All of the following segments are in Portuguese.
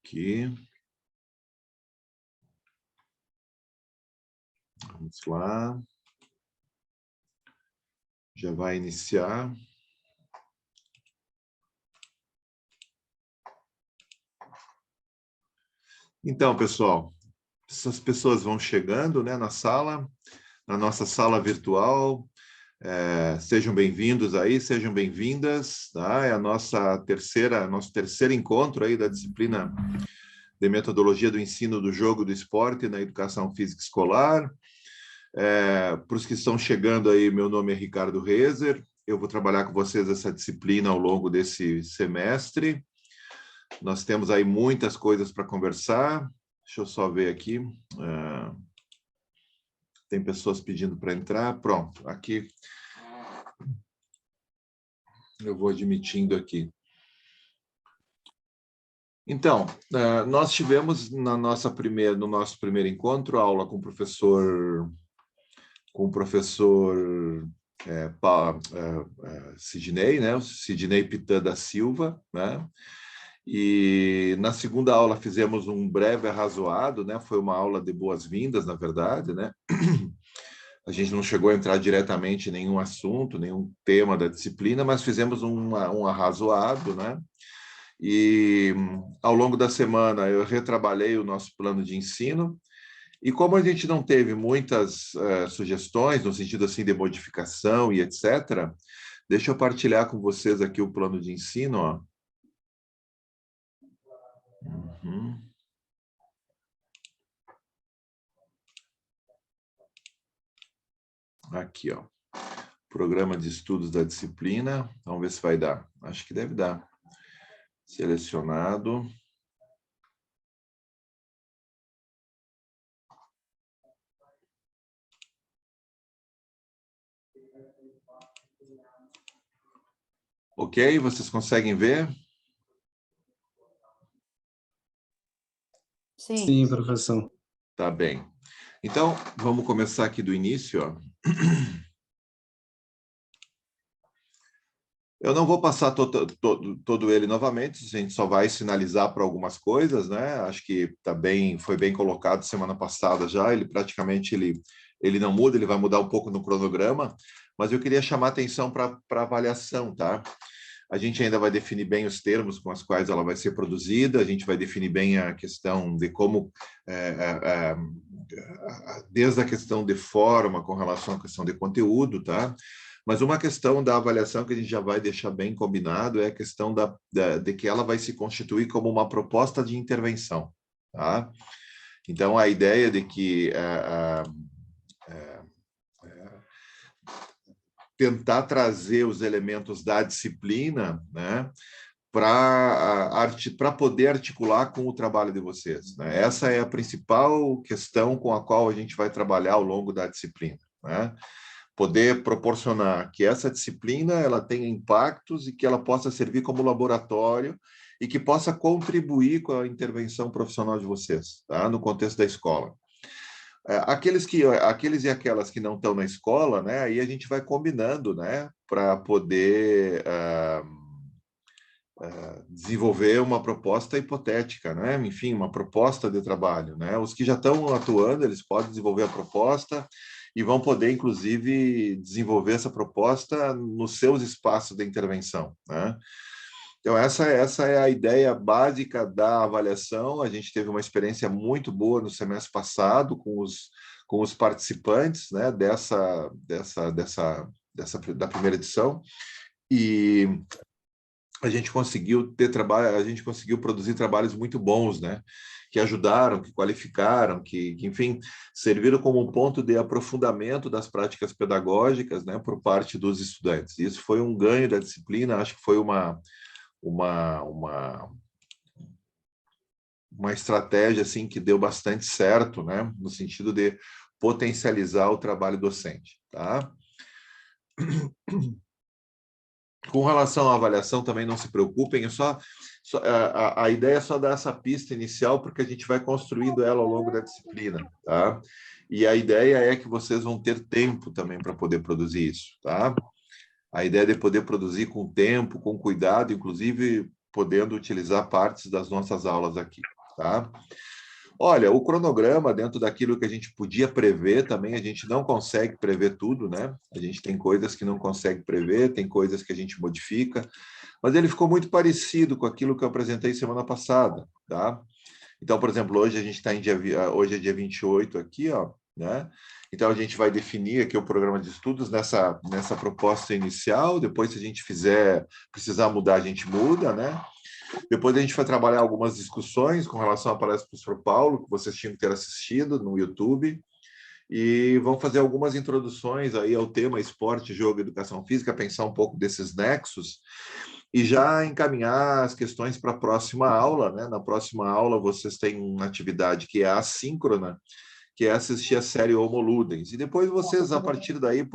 Aqui. Vamos lá. Já vai iniciar. Então, pessoal, essas pessoas vão chegando, né, na sala, na nossa sala virtual. Sejam bem-vindos aí, sejam bem-vindas, tá? É nosso terceiro encontro aí da disciplina de metodologia do ensino do jogo do esporte na educação física escolar. Para os que estão chegando aí, meu nome é Ricardo Rezer, eu vou trabalhar com vocês essa disciplina ao longo desse semestre. Nós temos aí muitas coisas para conversar. Deixa eu só ver aqui. Tem pessoas pedindo para entrar. Pronto, aqui eu vou admitindo aqui. Então, nós tivemos no nosso primeiro encontro aula com o professor Sidney, né? O Sidney Pitan da Silva, né? E na segunda aula fizemos um breve arrazoado, né? Foi uma aula de boas-vindas, na verdade, né? A gente não chegou a entrar diretamente em nenhum assunto, nenhum tema da disciplina, mas fizemos um arrazoado, né? E ao longo da semana eu retrabalhei o nosso plano de ensino. E como a gente não teve muitas sugestões no sentido assim de modificação e etc., deixa eu partilhar com vocês aqui o plano de ensino, ó. Aqui, ó. Programa de estudos da disciplina. Vamos ver se vai dar. Acho que deve dar. Selecionado. Ok? Vocês conseguem ver? Sim. Sim, professor. Tá bem. Então, vamos começar aqui do início, ó. Eu não vou passar todo ele novamente, a gente só vai sinalizar para algumas coisas, né? Acho que foi bem colocado semana passada já, ele praticamente ele não muda, ele vai mudar um pouco no cronograma, mas eu queria chamar a atenção para avaliação, tá? A gente ainda vai definir bem os termos com os quais ela vai ser produzida, a gente vai definir bem a questão de como, desde a questão de forma com relação à questão de conteúdo, tá? Mas uma questão da avaliação que a gente já vai deixar bem combinado é a questão de que ela vai se constituir como uma proposta de intervenção, tá? Então, a ideia de que tentar trazer os elementos da disciplina, né, para poder articular com o trabalho de vocês, né? Essa é a principal questão com a qual a gente vai trabalhar ao longo da disciplina, né? Poder proporcionar que essa disciplina ela tenha impactos e que ela possa servir como laboratório e que possa contribuir com a intervenção profissional de vocês, tá? No contexto da escola. Aqueles e aquelas que não estão na escola, né? Aí a gente vai combinando, né? Para poder desenvolver uma proposta hipotética, né? Enfim, uma proposta de trabalho, né? Os que já estão atuando, eles podem desenvolver a proposta e vão poder, inclusive, desenvolver essa proposta nos seus espaços de intervenção, né? Então, essa é a ideia básica da avaliação. A gente teve uma experiência muito boa no semestre passado com os participantes, né, da primeira edição, e a gente conseguiu produzir trabalhos muito bons, né? Que ajudaram, que qualificaram, que enfim, serviram como um ponto de aprofundamento das práticas pedagógicas, né, por parte dos estudantes. Isso foi um ganho da disciplina, acho que foi uma estratégia assim que deu bastante certo, né, no sentido de potencializar o trabalho docente, tá? Com relação à avaliação, também não se preocupem, a ideia é só dar essa pista inicial, porque a gente vai construindo ela ao longo da disciplina, tá? E a ideia é que vocês vão ter tempo também para poder produzir isso, tá? A ideia é de poder produzir com tempo, com cuidado, inclusive podendo utilizar partes das nossas aulas aqui, tá? Olha, o cronograma, dentro daquilo que a gente podia prever, também a gente não consegue prever tudo, né? A gente tem coisas que não consegue prever, tem coisas que a gente modifica, mas ele ficou muito parecido com aquilo que eu apresentei semana passada, tá? Então, por exemplo, hoje a gente está hoje é dia 28 aqui, ó, né? Então a gente vai definir aqui o programa de estudos nessa proposta inicial, depois se a gente precisar mudar, a gente muda, né? Depois a gente vai trabalhar algumas discussões com relação à palestra do professor Paulo, que vocês tinham que ter assistido no YouTube, e vamos fazer algumas introduções aí ao tema esporte, jogo e educação física, pensar um pouco desses nexos, e já encaminhar as questões para a próxima aula, né? Na próxima aula vocês têm uma atividade que é assíncrona, que é assistir a série Homo Ludens. E depois vocês, a partir daí,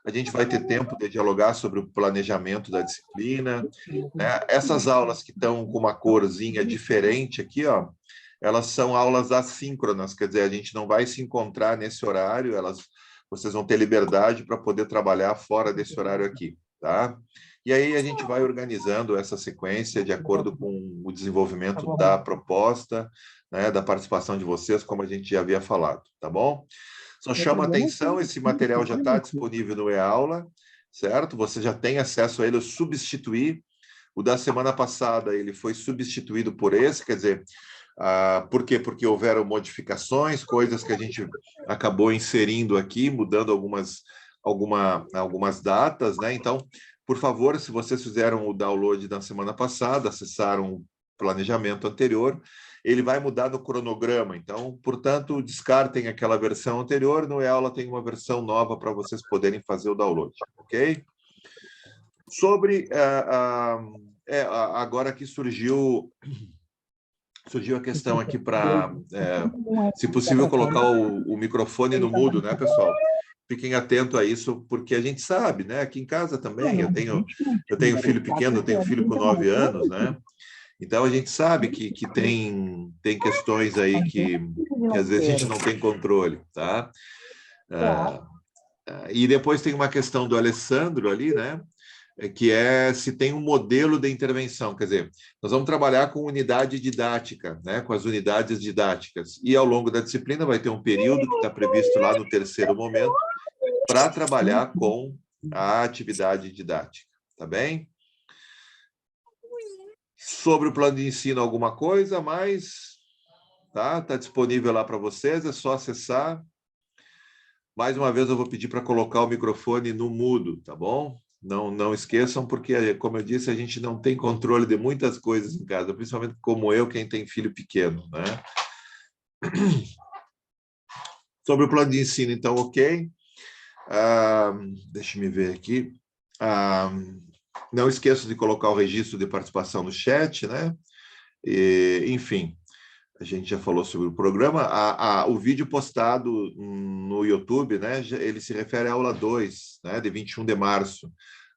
a gente vai ter tempo de dialogar sobre o planejamento da disciplina, né? Essas aulas que estão com uma corzinha diferente aqui, ó, elas são aulas assíncronas, quer dizer, a gente não vai se encontrar nesse horário, vocês vão ter liberdade para poder trabalhar fora desse horário aqui, tá? E aí a gente vai organizando essa sequência de acordo com o desenvolvimento da proposta, né, da participação de vocês, como a gente já havia falado, tá bom? Só chama atenção, esse material já está disponível no e-aula, certo? Você já tem acesso a ele, eu substituí. O da semana passada ele foi substituído por esse, quer dizer, por quê? Porque houveram modificações, coisas que a gente acabou inserindo aqui, mudando algumas datas, né? Então, por favor, se vocês fizeram o download da semana passada, acessaram o planejamento anterior, ele vai mudar no cronograma. Então, portanto, descartem aquela versão anterior, no e-aula tem uma versão nova para vocês poderem fazer o download, ok? Sobre agora que surgiu a questão aqui para, se possível, colocar o microfone no mudo, né, pessoal? Fiquem atentos a isso, porque a gente sabe, né? Aqui em casa também, eu tenho filho pequeno, eu tenho filho com 9 anos, né? Então a gente sabe que tem questões aí que às vezes a gente não tem controle, tá? E depois tem uma questão do Alessandro ali, né? Que é se tem um modelo de intervenção, quer dizer, nós vamos trabalhar com unidade didática, né, com as unidades didáticas, e ao longo da disciplina vai ter um período que está previsto lá no terceiro momento para trabalhar com a atividade didática, tá bem? Sobre o plano de ensino, alguma coisa mais? Tá disponível lá para vocês, é só acessar. Mais uma vez eu vou pedir para colocar o microfone no mudo, tá bom? Não esqueçam, porque, como eu disse, a gente não tem controle de muitas coisas em casa, principalmente como eu, quem tem filho pequeno, né? Sobre o plano de ensino, então, ok. Deixa eu me ver aqui. Não esqueça de colocar o registro de participação no chat, né? Enfim, a gente já falou sobre o programa. O vídeo postado no YouTube, né? Ele se refere à aula 2, né? De 21 de março.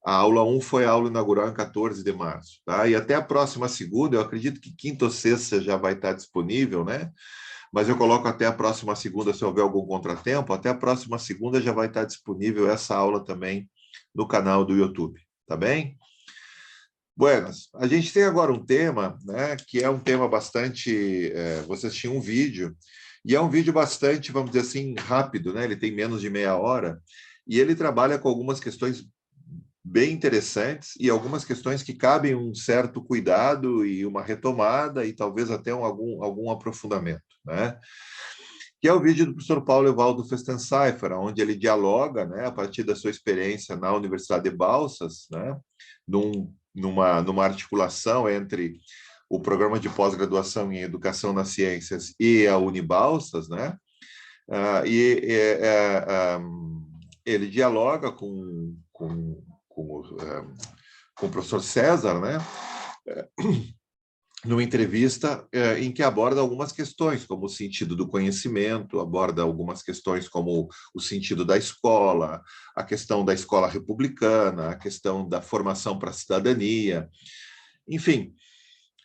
A aula 1 foi a aula inaugural em 14 de março, tá? E até a próxima segunda, eu acredito que quinta ou sexta já vai estar disponível, né? Mas eu coloco até a próxima segunda, se houver algum contratempo, até a próxima segunda já vai estar disponível essa aula também no canal do YouTube, tá bem? Buenas, a gente tem agora um tema, né, que é um tema bastante... vocês tinham um vídeo, e é um vídeo bastante, vamos dizer assim, rápido, né? Ele tem menos de meia hora, e ele trabalha com algumas questões bem interessantes e algumas questões que cabem um certo cuidado e uma retomada e talvez até algum aprofundamento, né? Que é o vídeo do professor Paulo Evaldo Festenseifer, onde ele dialoga, né, a partir da sua experiência na Universidade de Balsas, né, numa articulação entre o programa de pós-graduação em Educação nas Ciências e a Unibalsas, né? Ele dialoga com o professor César, né? Numa entrevista em que aborda algumas questões, como o sentido do conhecimento, aborda algumas questões como o sentido da escola, a questão da escola republicana, a questão da formação para a cidadania, enfim,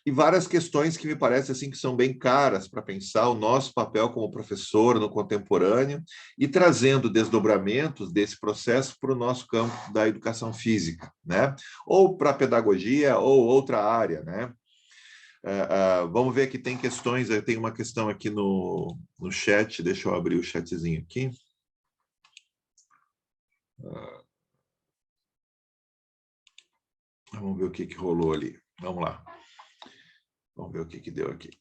e várias questões que me parecem assim que são bem caras para pensar o nosso papel como professor no contemporâneo e trazendo desdobramentos desse processo para o nosso campo da educação física, né? Ou para a pedagogia ou outra área, né? Vamos ver que tem questões, tem uma questão aqui no chat, deixa eu abrir o chatzinho aqui. Vamos ver o que rolou ali. Vamos lá. Vamos ver o que deu aqui.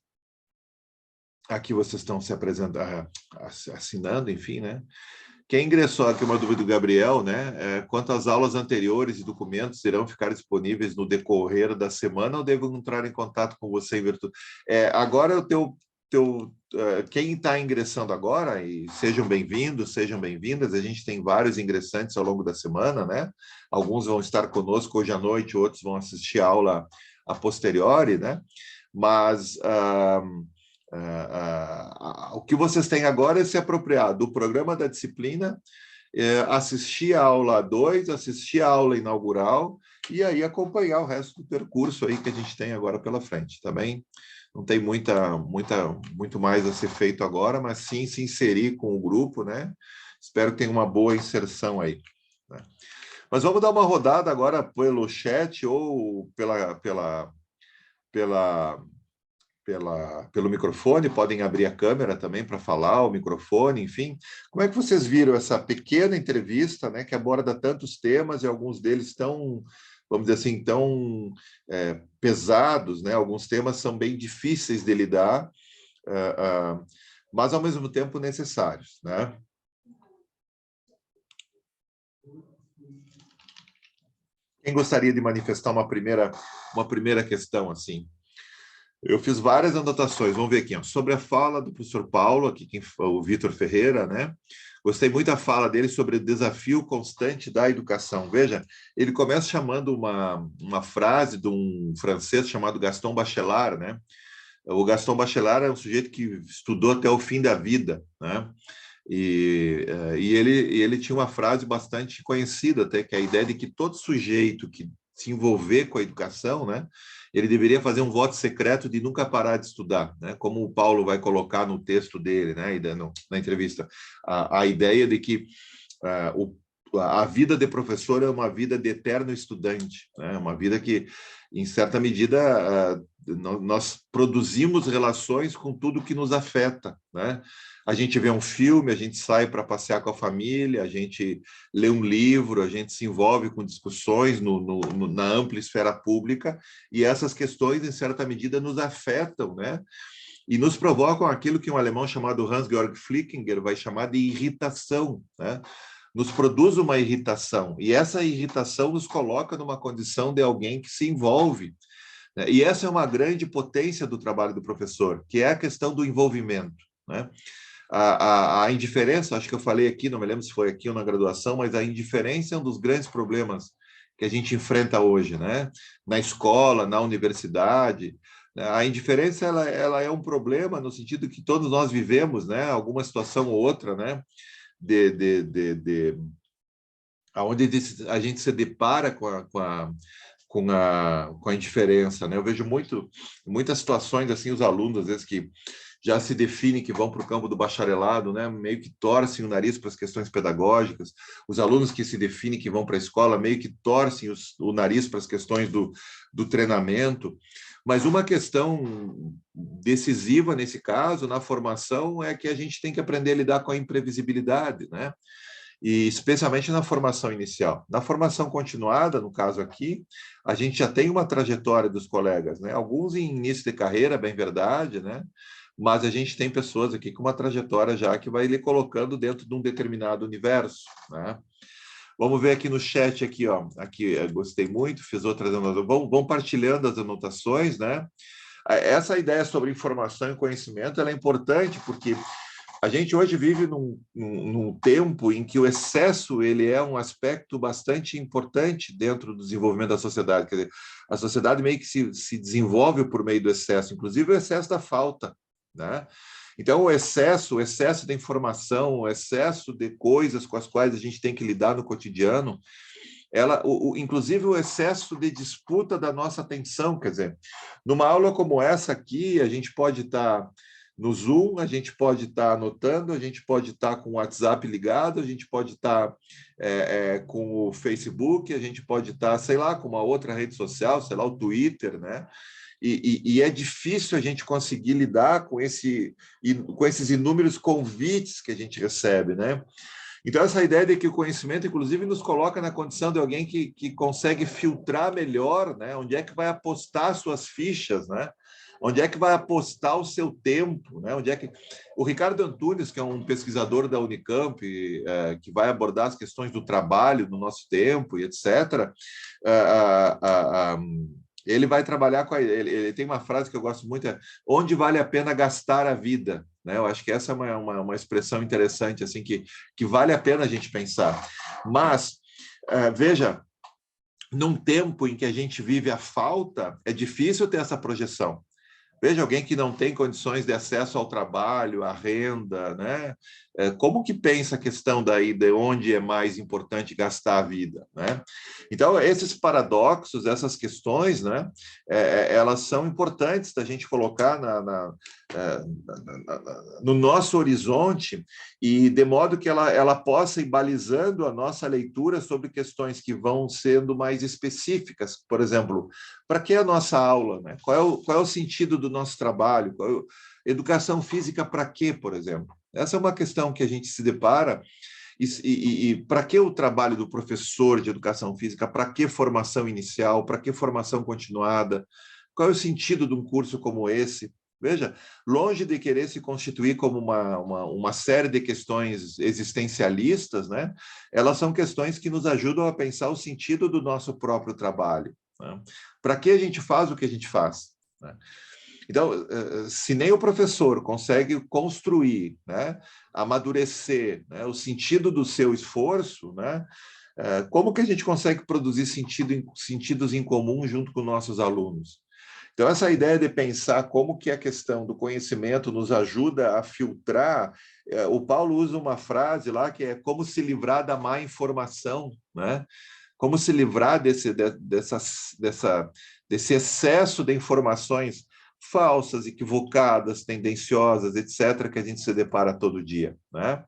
Aqui vocês estão se apresentando, assinando, enfim, né? Quem ingressou aqui, uma dúvida do Gabriel, né? Quanto às aulas anteriores e documentos irão ficar disponíveis no decorrer da semana ou devo entrar em contato com você em virtude? Agora quem está ingressando agora, e sejam bem-vindos, sejam bem-vindas, a gente tem vários ingressantes ao longo da semana, né? Alguns vão estar conosco hoje à noite, outros vão assistir a aula a posteriori, né? Mas o que vocês têm agora é se apropriar do programa da disciplina, assistir a aula 2, assistir a aula inaugural e aí acompanhar o resto do percurso aí que a gente tem agora pela frente, tá bem? Não tem muito mais a ser feito agora, mas sim se inserir com o grupo, né? Espero que tenha uma boa inserção aí, né? Mas vamos dar uma rodada agora pelo chat ou pelo microfone, podem abrir a câmera também para falar, o microfone, enfim. Como é que vocês viram essa pequena entrevista, né, que aborda tantos temas e alguns deles tão, vamos dizer assim, tão pesados, né? Alguns temas são bem difíceis de lidar, mas ao mesmo tempo necessários, né? Quem gostaria de manifestar uma primeira questão assim? Eu fiz várias anotações, vamos ver aqui, ó, sobre a fala do professor Paulo, aqui o Vitor Ferreira, né? Gostei muito da fala dele sobre o desafio constante da educação. Veja, ele começa chamando uma frase de um francês chamado Gaston Bachelard, né? O Gaston Bachelard é um sujeito que estudou até o fim da vida, né? E ele tinha uma frase bastante conhecida até, que é a ideia de que todo sujeito que se envolver com a educação, né, ele deveria fazer um voto secreto de nunca parar de estudar, né, como o Paulo vai colocar no texto dele, né, na entrevista, a ideia de que a vida de professor é uma vida de eterno estudante, né, uma vida que, em certa medida, nós produzimos relações com tudo que nos afeta, né? A gente vê um filme, a gente sai para passear com a família, a gente lê um livro, a gente se envolve com discussões na ampla esfera pública, e essas questões, em certa medida, nos afetam, né? E nos provocam aquilo que um alemão chamado Hans-Georg Flickinger vai chamar de irritação, né? Nos produz uma irritação, e essa irritação nos coloca numa condição de alguém que se envolve, né? E essa é uma grande potência do trabalho do professor, que é a questão do envolvimento, né? A indiferença, acho que eu falei aqui, não me lembro se foi aqui ou na graduação, mas a indiferença é um dos grandes problemas que a gente enfrenta hoje, né? Na escola, na universidade. A indiferença ela é um problema no sentido que todos nós vivemos, né? Alguma situação ou outra, né? Onde a gente se depara com a indiferença, né? Eu vejo muitas situações assim, os alunos às vezes que já se definem que vão para o campo do bacharelado, né? Meio que torcem o nariz para as questões pedagógicas. Os alunos que se definem que vão para a escola meio que torcem o nariz para as questões do treinamento. Mas uma questão decisiva nesse caso, na formação, é que a gente tem que aprender a lidar com a imprevisibilidade, né? E especialmente na formação inicial. Na formação continuada, no caso aqui, a gente já tem uma trajetória dos colegas, né? Alguns em início de carreira, bem verdade, né? Mas a gente tem pessoas aqui com uma trajetória já que vai lhe colocando dentro de um determinado universo, né? Vamos ver aqui no chat, aqui, ó. Aqui, gostei muito, fiz outras anotações. Vão partilhando as anotações, né? Essa ideia sobre informação e conhecimento ela é importante porque a gente hoje vive num tempo em que o excesso ele é um aspecto bastante importante dentro do desenvolvimento da sociedade. Quer dizer, a sociedade meio que se desenvolve por meio do excesso, inclusive o excesso da falta, né? Então, o excesso da informação, o excesso de coisas com as quais a gente tem que lidar no cotidiano, inclusive o excesso de disputa da nossa atenção, quer dizer, numa aula como essa aqui, a gente pode estar no Zoom, a gente pode estar anotando, a gente pode estar com o WhatsApp ligado, a gente pode estar com o Facebook, a gente pode estar, sei lá, com uma outra rede social, sei lá, o Twitter, né? e é difícil a gente conseguir lidar com esses inúmeros convites que a gente recebe, né? Então, essa ideia de que o conhecimento, inclusive, nos coloca na condição de alguém que consegue filtrar melhor, né? Onde é que vai apostar suas fichas, né? Onde é que vai apostar o seu tempo, né? Onde é que... O Ricardo Antunes, que é um pesquisador da Unicamp, que vai abordar as questões do trabalho no nosso tempo e etc., ele vai trabalhar com ele tem uma frase que eu gosto muito, onde vale a pena gastar a vida, né? Eu acho que essa é uma expressão interessante, assim, que vale a pena a gente pensar. Mas, veja, num tempo em que a gente vive a falta, é difícil ter essa projeção. Veja, alguém que não tem condições de acesso ao trabalho, à renda, né? Como que pensa a questão daí de onde é mais importante gastar a vida, né? Então, esses paradoxos, essas questões, né? Elas são importantes da gente colocar no nosso horizonte e de modo que ela possa ir balizando a nossa leitura sobre questões que vão sendo mais específicas. Por exemplo, para que a nossa aula, né? Qual é o sentido do nosso trabalho? Educação física para quê, por exemplo? Essa é uma questão que a gente se depara. E para que o trabalho do professor de educação física? Para que formação inicial? Para que formação continuada? Qual é o sentido de um curso como esse? Veja, longe de querer se constituir como uma série de questões existencialistas, né? Elas são questões que nos ajudam a pensar o sentido do nosso próprio trabalho. Né? Para que a gente faz o que a gente faz? Né? Então, se nem o professor consegue construir, né, amadurecer, né, o sentido do seu esforço, né, como que a gente consegue produzir sentidos em comum junto com nossos alunos? Então, essa ideia de pensar como que a questão do conhecimento nos ajuda a filtrar, o Paulo usa uma frase lá que é como se livrar da má informação, né? Como se livrar desse excesso de informações falsas, equivocadas, tendenciosas, etc., que a gente se depara todo dia, né?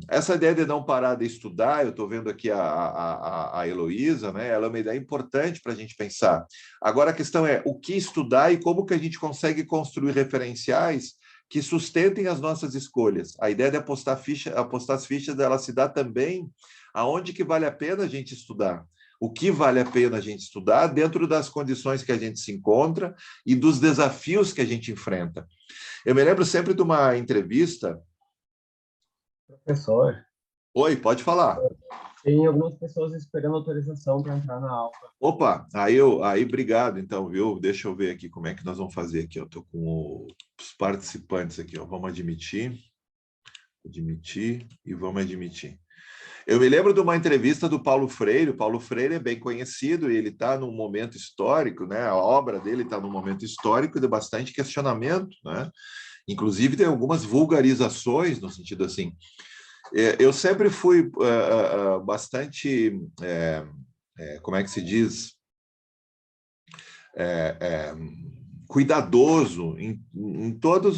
Essa ideia de não parar de estudar, eu estou vendo aqui a Heloísa, né? Ela é uma ideia importante para a gente pensar. Agora, a questão é o que estudar e como que a gente consegue construir referenciais que sustentem as nossas escolhas. A ideia de apostar as fichas, ela se dá também aonde que vale a pena a gente estudar. O que vale a pena a gente estudar dentro das condições que a gente se encontra e dos desafios que a gente enfrenta. Eu me lembro sempre de uma entrevista... Professor, Oi, pode falar. tem algumas pessoas esperando autorização para entrar na aula. Opa, aí obrigado, então, viu? Deixa eu ver aqui como é que nós vamos fazer aqui. Eu estou com os participantes aqui, ó. Vamos admitir e vamos admitir. Eu me lembro de uma entrevista do Paulo Freire. O Paulo Freire é bem conhecido e ele está num momento histórico, né? A obra dele está num momento histórico de bastante questionamento, né? Inclusive tem algumas vulgarizações no sentido assim. Eu sempre fui bastante, como é que se diz, cuidadoso em todos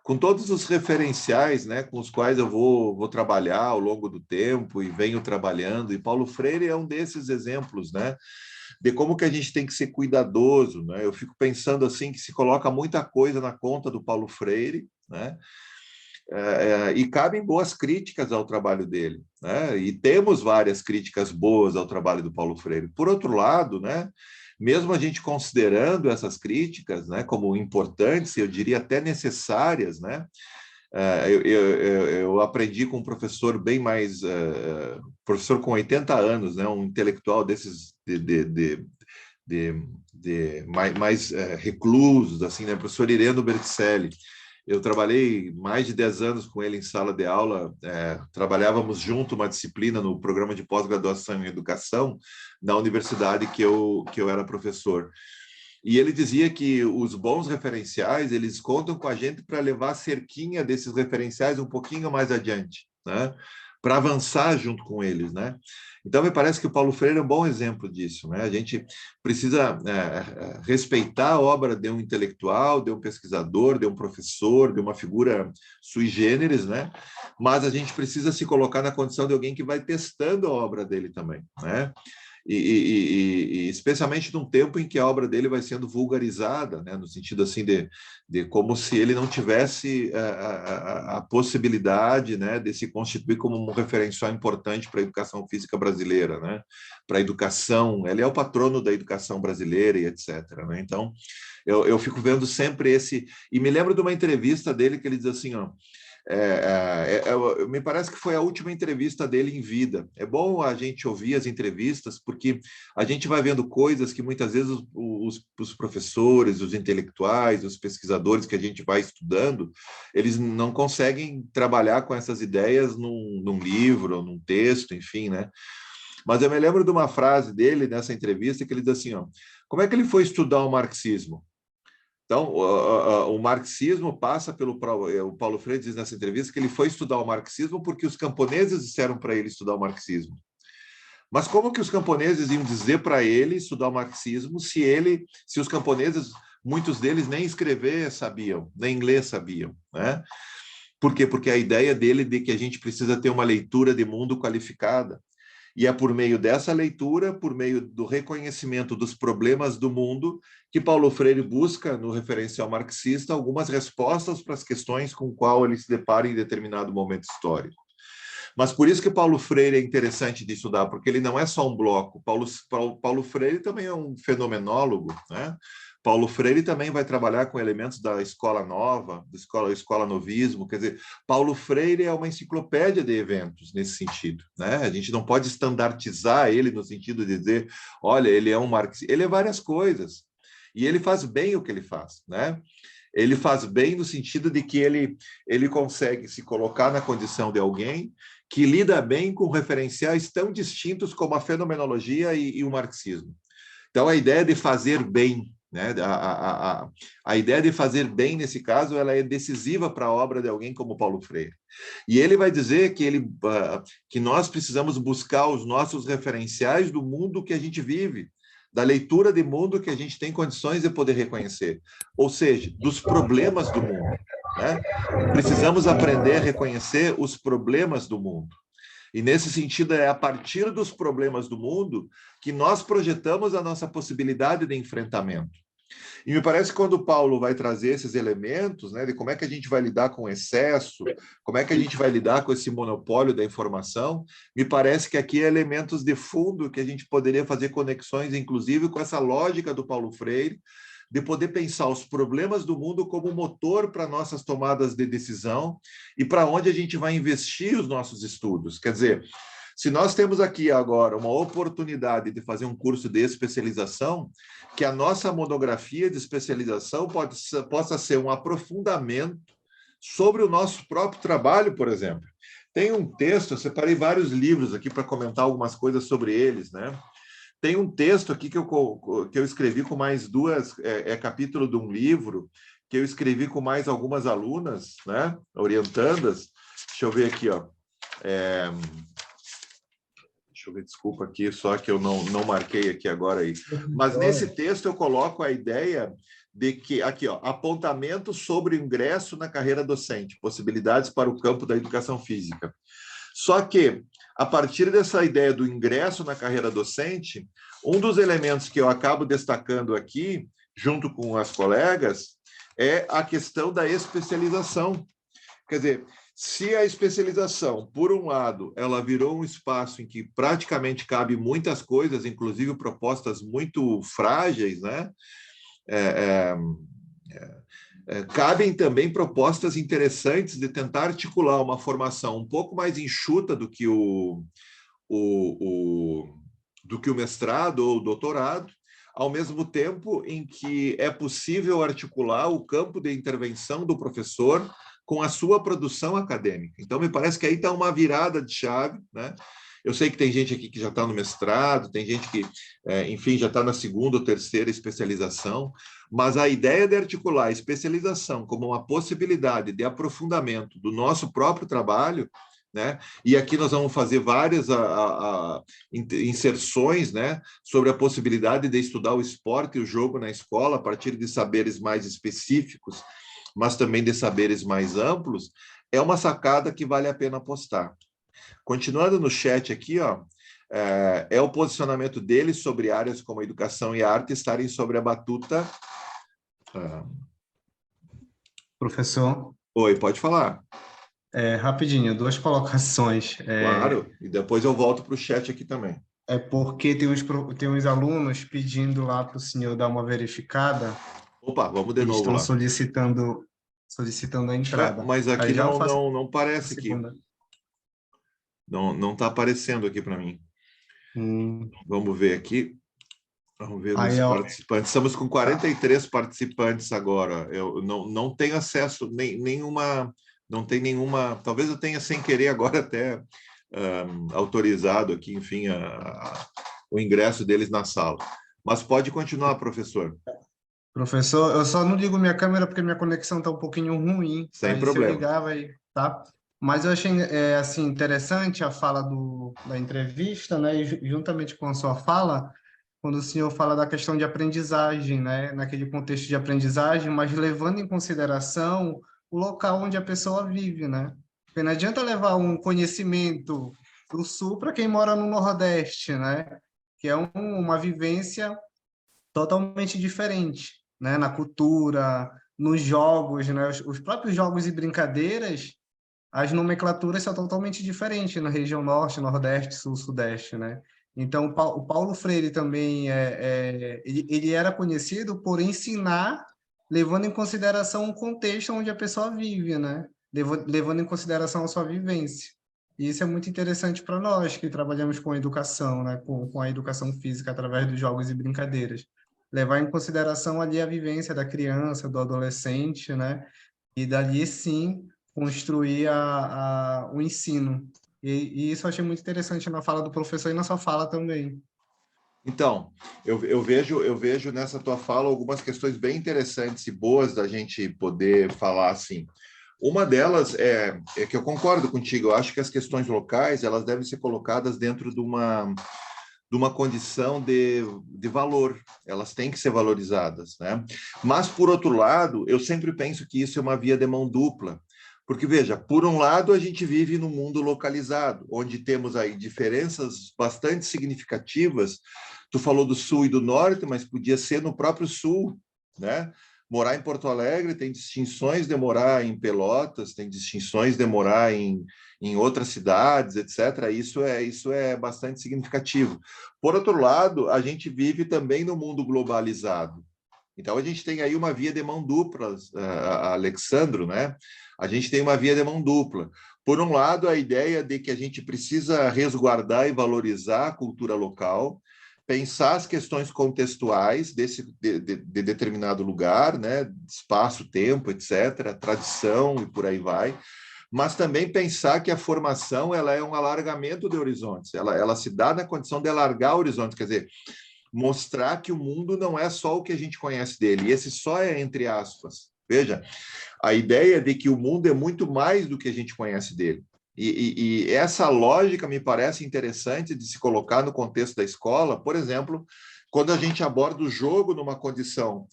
com todos os referenciais, né, com os quais eu vou trabalhar ao longo do tempo e venho trabalhando. E Paulo Freire é um desses exemplos, né, de como que a gente tem que ser cuidadoso, né? Eu fico pensando assim que se coloca muita coisa na conta do Paulo Freire, né? E cabem boas críticas ao trabalho dele, né? E temos várias críticas boas ao trabalho do Paulo Freire. Por outro lado, né, mesmo a gente considerando essas críticas, né, como importantes, eu diria até necessárias, né? Eu aprendi com um professor bem mais... professor com 80 anos, né, um intelectual desses mais reclusos, assim, né, professor Ireno Berticelli. Eu trabalhei mais de 10 anos com ele em sala de aula, trabalhávamos junto uma disciplina no programa de pós-graduação em educação na universidade que eu era professor. E ele dizia que os bons referenciais, eles contam com a gente para levar a cerquinha desses referenciais um pouquinho mais adiante, né? Para avançar junto com eles, né? Então, me parece que o Paulo Freire é um bom exemplo disso, né? A gente precisa respeitar a obra de um intelectual, de um pesquisador, de um professor, de uma figura sui generis, né? Mas a gente precisa se colocar na condição de alguém que vai testando a obra dele também, né? e especialmente num tempo em que a obra dele vai sendo vulgarizada, né, no sentido assim de como se ele não tivesse a possibilidade, né, de se constituir como um referencial importante para a educação física brasileira, né, para a educação. Ele é o patrono da educação brasileira e etc. Né? Então, eu fico vendo sempre esse... E me lembro de uma entrevista dele que ele diz assim, ó, me parece que foi a última entrevista dele em vida. É bom a gente ouvir as entrevistas, porque a gente vai vendo coisas que muitas vezes os professores, os intelectuais, os pesquisadores que a gente vai estudando, eles não conseguem trabalhar com essas ideias num livro, ou num texto, enfim, né? Mas eu me lembro de uma frase dele nessa entrevista que ele diz assim, ó, como é que ele foi estudar o marxismo? Então, o marxismo passa pelo... O Paulo Freire diz nessa entrevista que ele foi estudar o marxismo porque os camponeses disseram para ele estudar o marxismo. Mas como que os camponeses iam dizer para ele estudar o marxismo se os camponeses, muitos deles nem escrever sabiam, nem ler sabiam, né? Por quê? Porque a ideia dele de que a gente precisa ter uma leitura de mundo qualificada. E é por meio dessa leitura, por meio do reconhecimento dos problemas do mundo, que Paulo Freire busca, no referencial marxista, algumas respostas para as questões com as quais ele se depara em determinado momento histórico. Mas por isso que Paulo Freire é interessante de estudar, porque ele não é só um bloco. Paulo Freire também é um fenomenólogo, né? Paulo Freire também vai trabalhar com elementos da escola nova, da escola novismo, quer dizer, Paulo Freire é uma enciclopédia de eventos nesse sentido, né? A gente não pode estandartizar ele no sentido de dizer, olha, ele é um marxista, ele é várias coisas, e ele faz bem o que ele faz, né? Ele faz bem no sentido de que ele consegue se colocar na condição de alguém que lida bem com referenciais tão distintos como a fenomenologia e o marxismo. Então, a ideia de fazer bem, né? A ideia de fazer bem, nesse caso, ela é decisiva para a obra de alguém como Paulo Freire. E ele vai dizer que nós precisamos buscar os nossos referenciais do mundo que a gente vive, da leitura de mundo que a gente tem condições de poder reconhecer, ou seja, dos problemas do mundo, né? Precisamos aprender a reconhecer os problemas do mundo. E, nesse sentido, é a partir dos problemas do mundo que nós projetamos a nossa possibilidade de enfrentamento. E me parece que quando o Paulo vai trazer esses elementos, né, de como é que a gente vai lidar com o excesso, como é que a gente vai lidar com esse monopólio da informação, me parece que aqui é elementos de fundo que a gente poderia fazer conexões, inclusive, com essa lógica do Paulo Freire, de poder pensar os problemas do mundo como motor para nossas tomadas de decisão e para onde a gente vai investir os nossos estudos. Quer dizer, se nós temos aqui agora uma oportunidade de fazer um curso de especialização, que a nossa monografia de especialização possa ser um aprofundamento sobre o nosso próprio trabalho, por exemplo. Tem um texto, eu separei vários livros aqui para comentar algumas coisas sobre eles, né? Tem um texto aqui que eu escrevi com mais duas, capítulo de um livro, que eu escrevi com mais algumas alunas, né, orientandas. Deixa eu ver aqui, ó. Deixa eu ver, desculpa aqui, só que eu não marquei aqui agora aí. Mas nesse texto eu coloco a ideia de que, aqui, ó, apontamento sobre o ingresso na carreira docente, possibilidades para o campo da educação física. Só que, a partir dessa ideia do ingresso na carreira docente, um dos elementos que eu acabo destacando aqui, junto com as colegas, é a questão da especialização. Quer dizer, se a especialização, por um lado, ela virou um espaço em que praticamente cabe muitas coisas, inclusive propostas muito frágeis, né? Cabem também propostas interessantes de tentar articular uma formação um pouco mais enxuta do que o mestrado ou o doutorado, ao mesmo tempo em que é possível articular o campo de intervenção do professor com a sua produção acadêmica. Então, me parece que aí está uma virada de chave, né? Eu sei que tem gente aqui que já está no mestrado, tem gente que, enfim, já está na segunda ou terceira especialização, mas a ideia de articular a especialização como uma possibilidade de aprofundamento do nosso próprio trabalho, né? E aqui nós vamos fazer várias inserções, né, sobre a possibilidade de estudar o esporte e o jogo na escola a partir de saberes mais específicos, mas também de saberes mais amplos, é uma sacada que vale a pena apostar. Continuando no chat aqui, ó, é o posicionamento deles sobre áreas como educação e arte estarem sobre a batuta. Professor, Oi, pode falar. rapidinho, duas colocações. Claro, e depois eu volto para o chat aqui também. É porque tem uns alunos pedindo lá para o senhor dar uma verificada, Opa, vamos de eles novo estão lá. solicitando a entrada. Mas aqui Aí já eu faço não a parece aqui. segunda. Não está aparecendo aqui para mim. Vamos ver aqui. Vamos ver Aí, nos participantes. Estamos com 43 participantes agora. Eu não tenho acesso nenhuma. Não tem nenhuma. Talvez eu tenha sem querer agora até autorizado aqui, enfim, o ingresso deles na sala. Mas pode continuar, professor. Professor, eu só não ligo minha câmera porque minha conexão está um pouquinho ruim. Sem Aí problema. se eu ligar, tá? Mas eu achei assim, interessante a fala da entrevista, né? E juntamente com a sua fala, quando o senhor fala da questão de aprendizagem, né? Naquele contexto de aprendizagem, mas levando em consideração o local onde a pessoa vive, né? Porque não adianta levar um conhecimento do Sul para quem mora no Nordeste, né? Que é uma vivência totalmente diferente, né? Na cultura, nos jogos, né? Os próprios jogos e brincadeiras, as nomenclaturas são totalmente diferentes na região Norte, Nordeste, Sul, Sudeste, né? Então, o Paulo Freire também ele era conhecido por ensinar, levando em consideração o contexto onde a pessoa vive, né? Levando em consideração a sua vivência. E isso é muito interessante para nós que trabalhamos com educação, né? Com a educação física através dos jogos e brincadeiras. Levar em consideração ali a vivência da criança, do adolescente, né? E dali sim construir o ensino. E isso eu achei muito interessante na fala do professor e na sua fala também. Então, eu vejo nessa tua fala algumas questões bem interessantes e boas da gente poder falar assim. Uma delas é que eu concordo contigo, eu acho que as questões locais elas devem ser colocadas dentro de uma condição de valor, elas têm que ser valorizadas, né? Mas, por outro lado, eu sempre penso que isso é uma via de mão dupla, porque, veja, por um lado, a gente vive num mundo localizado, onde temos aí diferenças bastante significativas. Tu falou do Sul e do Norte, mas podia ser no próprio Sul, né? Morar em Porto Alegre tem distinções de morar em Pelotas, tem distinções de morar em outras cidades, etc. Isso é bastante significativo. Por outro lado, a gente vive também no mundo globalizado. Então, a gente tem aí uma via de mão dupla, Alexandro, né? A gente tem uma via de mão dupla. Por um lado, a ideia de que a gente precisa resguardar e valorizar a cultura local, pensar as questões contextuais de determinado lugar, né? Espaço, tempo, etc., tradição e por aí vai, mas também pensar que a formação ela é um alargamento de horizontes, ela se dá na condição de alargar horizontes, quer dizer, mostrar que o mundo não é só o que a gente conhece dele, e esse só é entre aspas. Veja, a ideia de que o mundo é muito mais do que a gente conhece dele. E essa lógica me parece interessante de se colocar no contexto da escola, por exemplo, quando a gente aborda o jogo numa condição.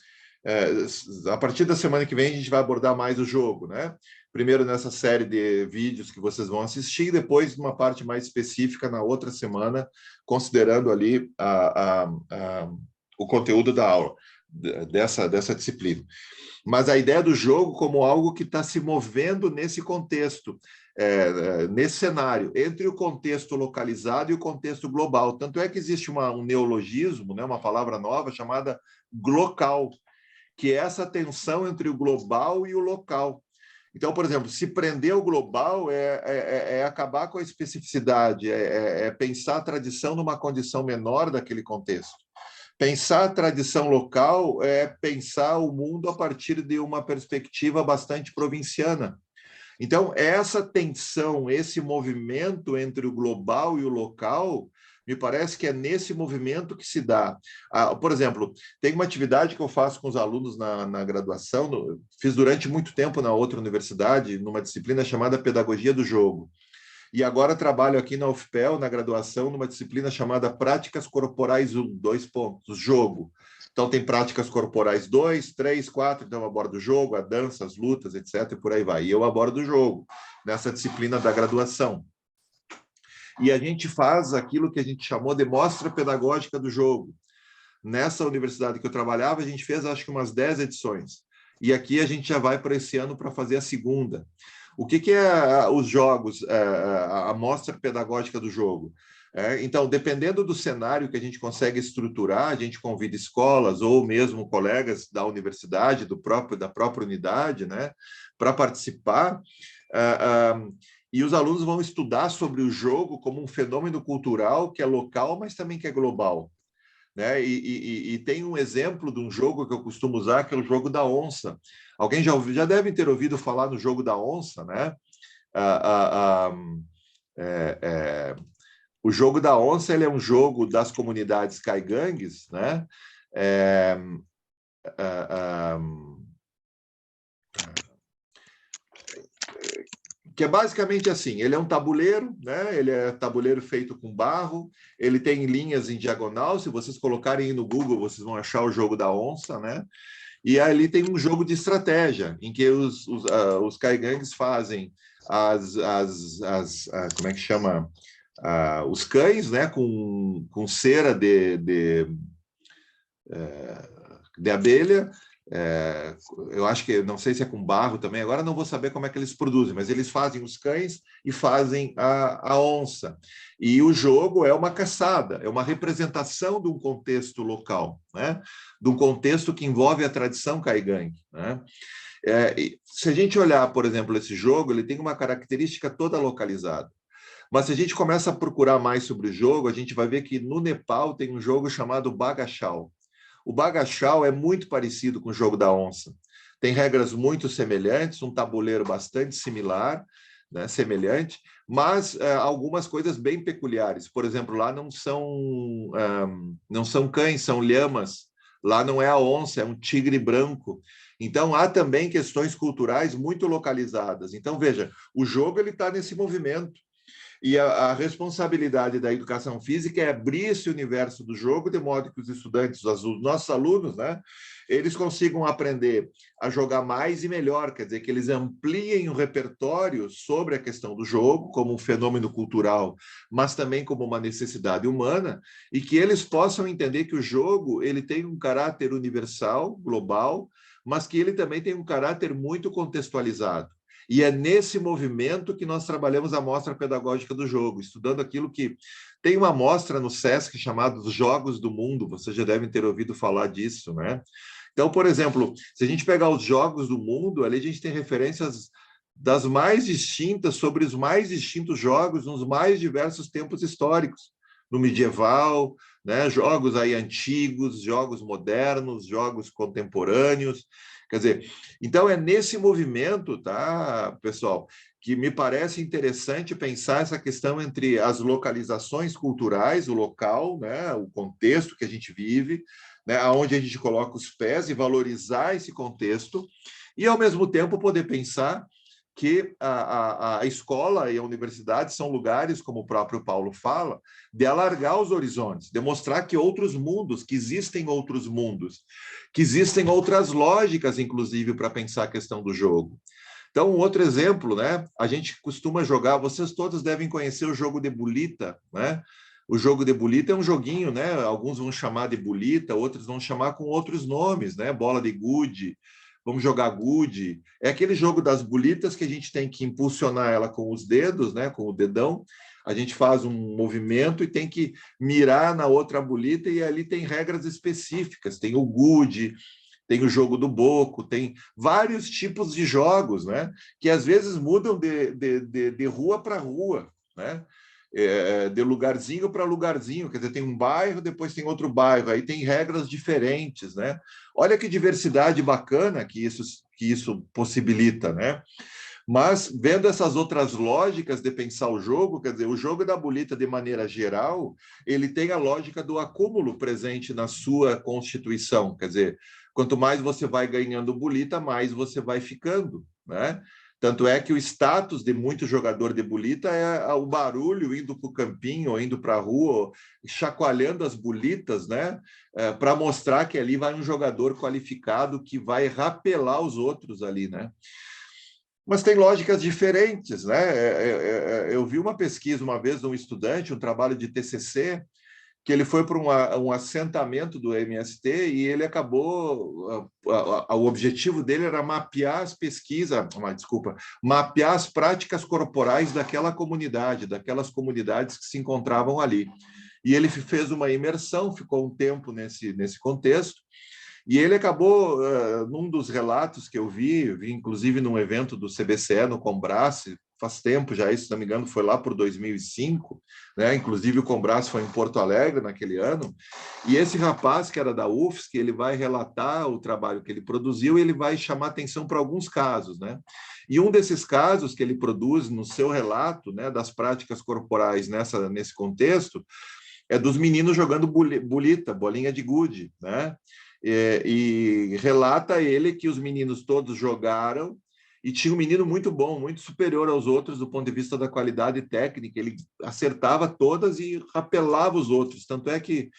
A partir da semana que vem a gente vai abordar mais o jogo, né? Primeiro nessa série de vídeos que vocês vão assistir, e depois uma parte mais específica na outra semana, considerando ali o conteúdo da aula, dessa disciplina. Mas a ideia do jogo como algo que está se movendo nesse contexto, nesse cenário, entre o contexto localizado e o contexto global. Tanto é que existe um neologismo, né, uma palavra nova chamada glocal, que é essa tensão entre o global e o local. Então, por exemplo, se prender o global é acabar com a especificidade, é pensar a tradição numa condição menor daquele contexto. Pensar a tradição local é pensar o mundo a partir de uma perspectiva bastante provinciana. Então, essa tensão, esse movimento entre o global e o local, me parece que é nesse movimento que se dá. Por exemplo, tem uma atividade que eu faço com os alunos na graduação, fiz durante muito tempo na outra universidade, numa disciplina chamada Pedagogia do Jogo. E agora trabalho aqui na UFPEL, na graduação, numa disciplina chamada Práticas Corporais 1, 2 pontos, jogo. Então, tem práticas corporais 2, 3, 4, então eu abordo o jogo, a dança, as lutas, etc., e por aí vai. E eu abordo o jogo nessa disciplina da graduação. E a gente faz aquilo que a gente chamou de mostra pedagógica do jogo. Nessa universidade que eu trabalhava, a gente fez acho que umas 10 edições. E aqui a gente já vai para esse ano para fazer a segunda. O que é os jogos, a mostra pedagógica do jogo? Então, dependendo do cenário que a gente consegue estruturar, a gente convida escolas ou mesmo colegas da universidade, da própria unidade, né, para participar. E os alunos vão estudar sobre o jogo como um fenômeno cultural que é local, mas também que é global. Né? E tem um exemplo de um jogo que eu costumo usar, que é o jogo da onça. Alguém já deve ter ouvido falar no jogo da onça, né? O jogo da onça ele é um jogo das comunidades caigangues, né? Que é basicamente assim, ele é um tabuleiro, né? Ele é tabuleiro feito com barro, ele tem linhas em diagonal, se vocês colocarem no Google, vocês vão achar o jogo da onça, né? E ali tem um jogo de estratégia, em que os caigangues fazem como é que chama? Os cães, né? Com cera de abelha, eu acho que, não sei se é com barro também, agora não vou saber como é que eles produzem, mas eles fazem os cães e fazem a onça. E o jogo é uma caçada, é uma representação de um contexto local, né? De um contexto que envolve a tradição caigangue, né? Se a gente olhar, por exemplo, esse jogo, ele tem uma característica toda localizada. Mas se a gente começa a procurar mais sobre o jogo, a gente vai ver que no Nepal tem um jogo chamado Bagachal. O Bagachal é muito parecido com o jogo da onça. Tem regras muito semelhantes, um tabuleiro bastante similar, né, semelhante, mas algumas coisas bem peculiares. Por exemplo, lá não são cães, são lhamas. Lá não é a onça, é um tigre branco. Então, há também questões culturais muito localizadas. Então, veja, o jogo está nesse movimento. E a responsabilidade da educação física é abrir esse universo do jogo de modo que os estudantes, os nossos alunos, né, eles consigam aprender a jogar mais e melhor, quer dizer, que eles ampliem o repertório sobre a questão do jogo como um fenômeno cultural, mas também como uma necessidade humana, e que eles possam entender que o jogo ele tem um caráter universal, global, mas que ele também tem um caráter muito contextualizado. E é nesse movimento que nós trabalhamos a mostra pedagógica do jogo, estudando aquilo que... Tem uma mostra no SESC chamada Os Jogos do Mundo, vocês já devem ter ouvido falar disso, né? Então, por exemplo, se a gente pegar os Jogos do Mundo, ali a gente tem referências das mais distintas sobre os mais distintos jogos nos mais diversos tempos históricos, no medieval, né? Jogos aí antigos, jogos modernos, jogos contemporâneos. Quer dizer, então é nesse movimento, tá, pessoal, que me parece interessante pensar essa questão entre as localizações culturais, o local, né, o contexto que a gente vive, né, aonde a gente coloca os pés e valorizar esse contexto, e ao mesmo tempo poder pensar que a escola e a universidade são lugares, como o próprio Paulo fala, de alargar os horizontes, de mostrar que outros mundos, que existem outros mundos, que existem outras lógicas, inclusive, para pensar a questão do jogo. Então, um outro exemplo, né? A gente costuma jogar, vocês todos devem conhecer o jogo de bolita, né? O jogo de bolita é um joguinho, né? Alguns vão chamar de bolita, outros vão chamar com outros nomes, né? Bola de gude, vamos jogar gude. É aquele jogo das bolitas que a gente tem que impulsionar ela com os dedos, né? Com o dedão. A gente faz um movimento e tem que mirar na outra bolita e ali tem regras específicas. Tem o gude, tem o jogo do boco, tem vários tipos de jogos, né? Que às vezes mudam de rua para rua, né? De lugarzinho para lugarzinho, quer dizer, tem um bairro, depois tem outro bairro, aí tem regras diferentes, né? Olha que diversidade bacana que isso possibilita, né? Mas, vendo essas outras lógicas de pensar o jogo, quer dizer, o jogo da bolita, de maneira geral, ele tem a lógica do acúmulo presente na sua constituição, quer dizer, quanto mais você vai ganhando bolita, mais você vai ficando, né? Tanto é que o status de muito jogador de bolita é o barulho indo para o campinho, ou indo para a rua, chacoalhando as bolitas, né? Para mostrar que ali vai um jogador qualificado que vai rapelar os outros ali, né? Mas tem lógicas diferentes, né? Eu vi uma pesquisa uma vez de um estudante, um trabalho de TCC, que ele foi para um assentamento do MST e ele acabou, o objetivo dele era mapear as pesquisas, desculpa, mapear as práticas corporais daquela comunidade, daquelas comunidades que se encontravam ali. E ele fez uma imersão, ficou um tempo nesse contexto, e ele acabou, num dos relatos que eu vi inclusive num evento do CBCE, no Combrás, faz tempo já, isso, se não me engano, foi lá por 2005, né? Inclusive o Combrás foi em Porto Alegre naquele ano, e esse rapaz, que era da UFSC, ele vai relatar o trabalho que ele produziu e ele vai chamar atenção para alguns casos, né? E um desses casos que ele produz no seu relato, né, das práticas corporais nesse contexto, é dos meninos jogando bolita, bolinha de gude, né? E relata ele que os meninos todos jogaram e tinha um menino muito bom, muito superior aos outros do ponto de vista da qualidade técnica, ele acertava todas e rapelava os outros, tanto é que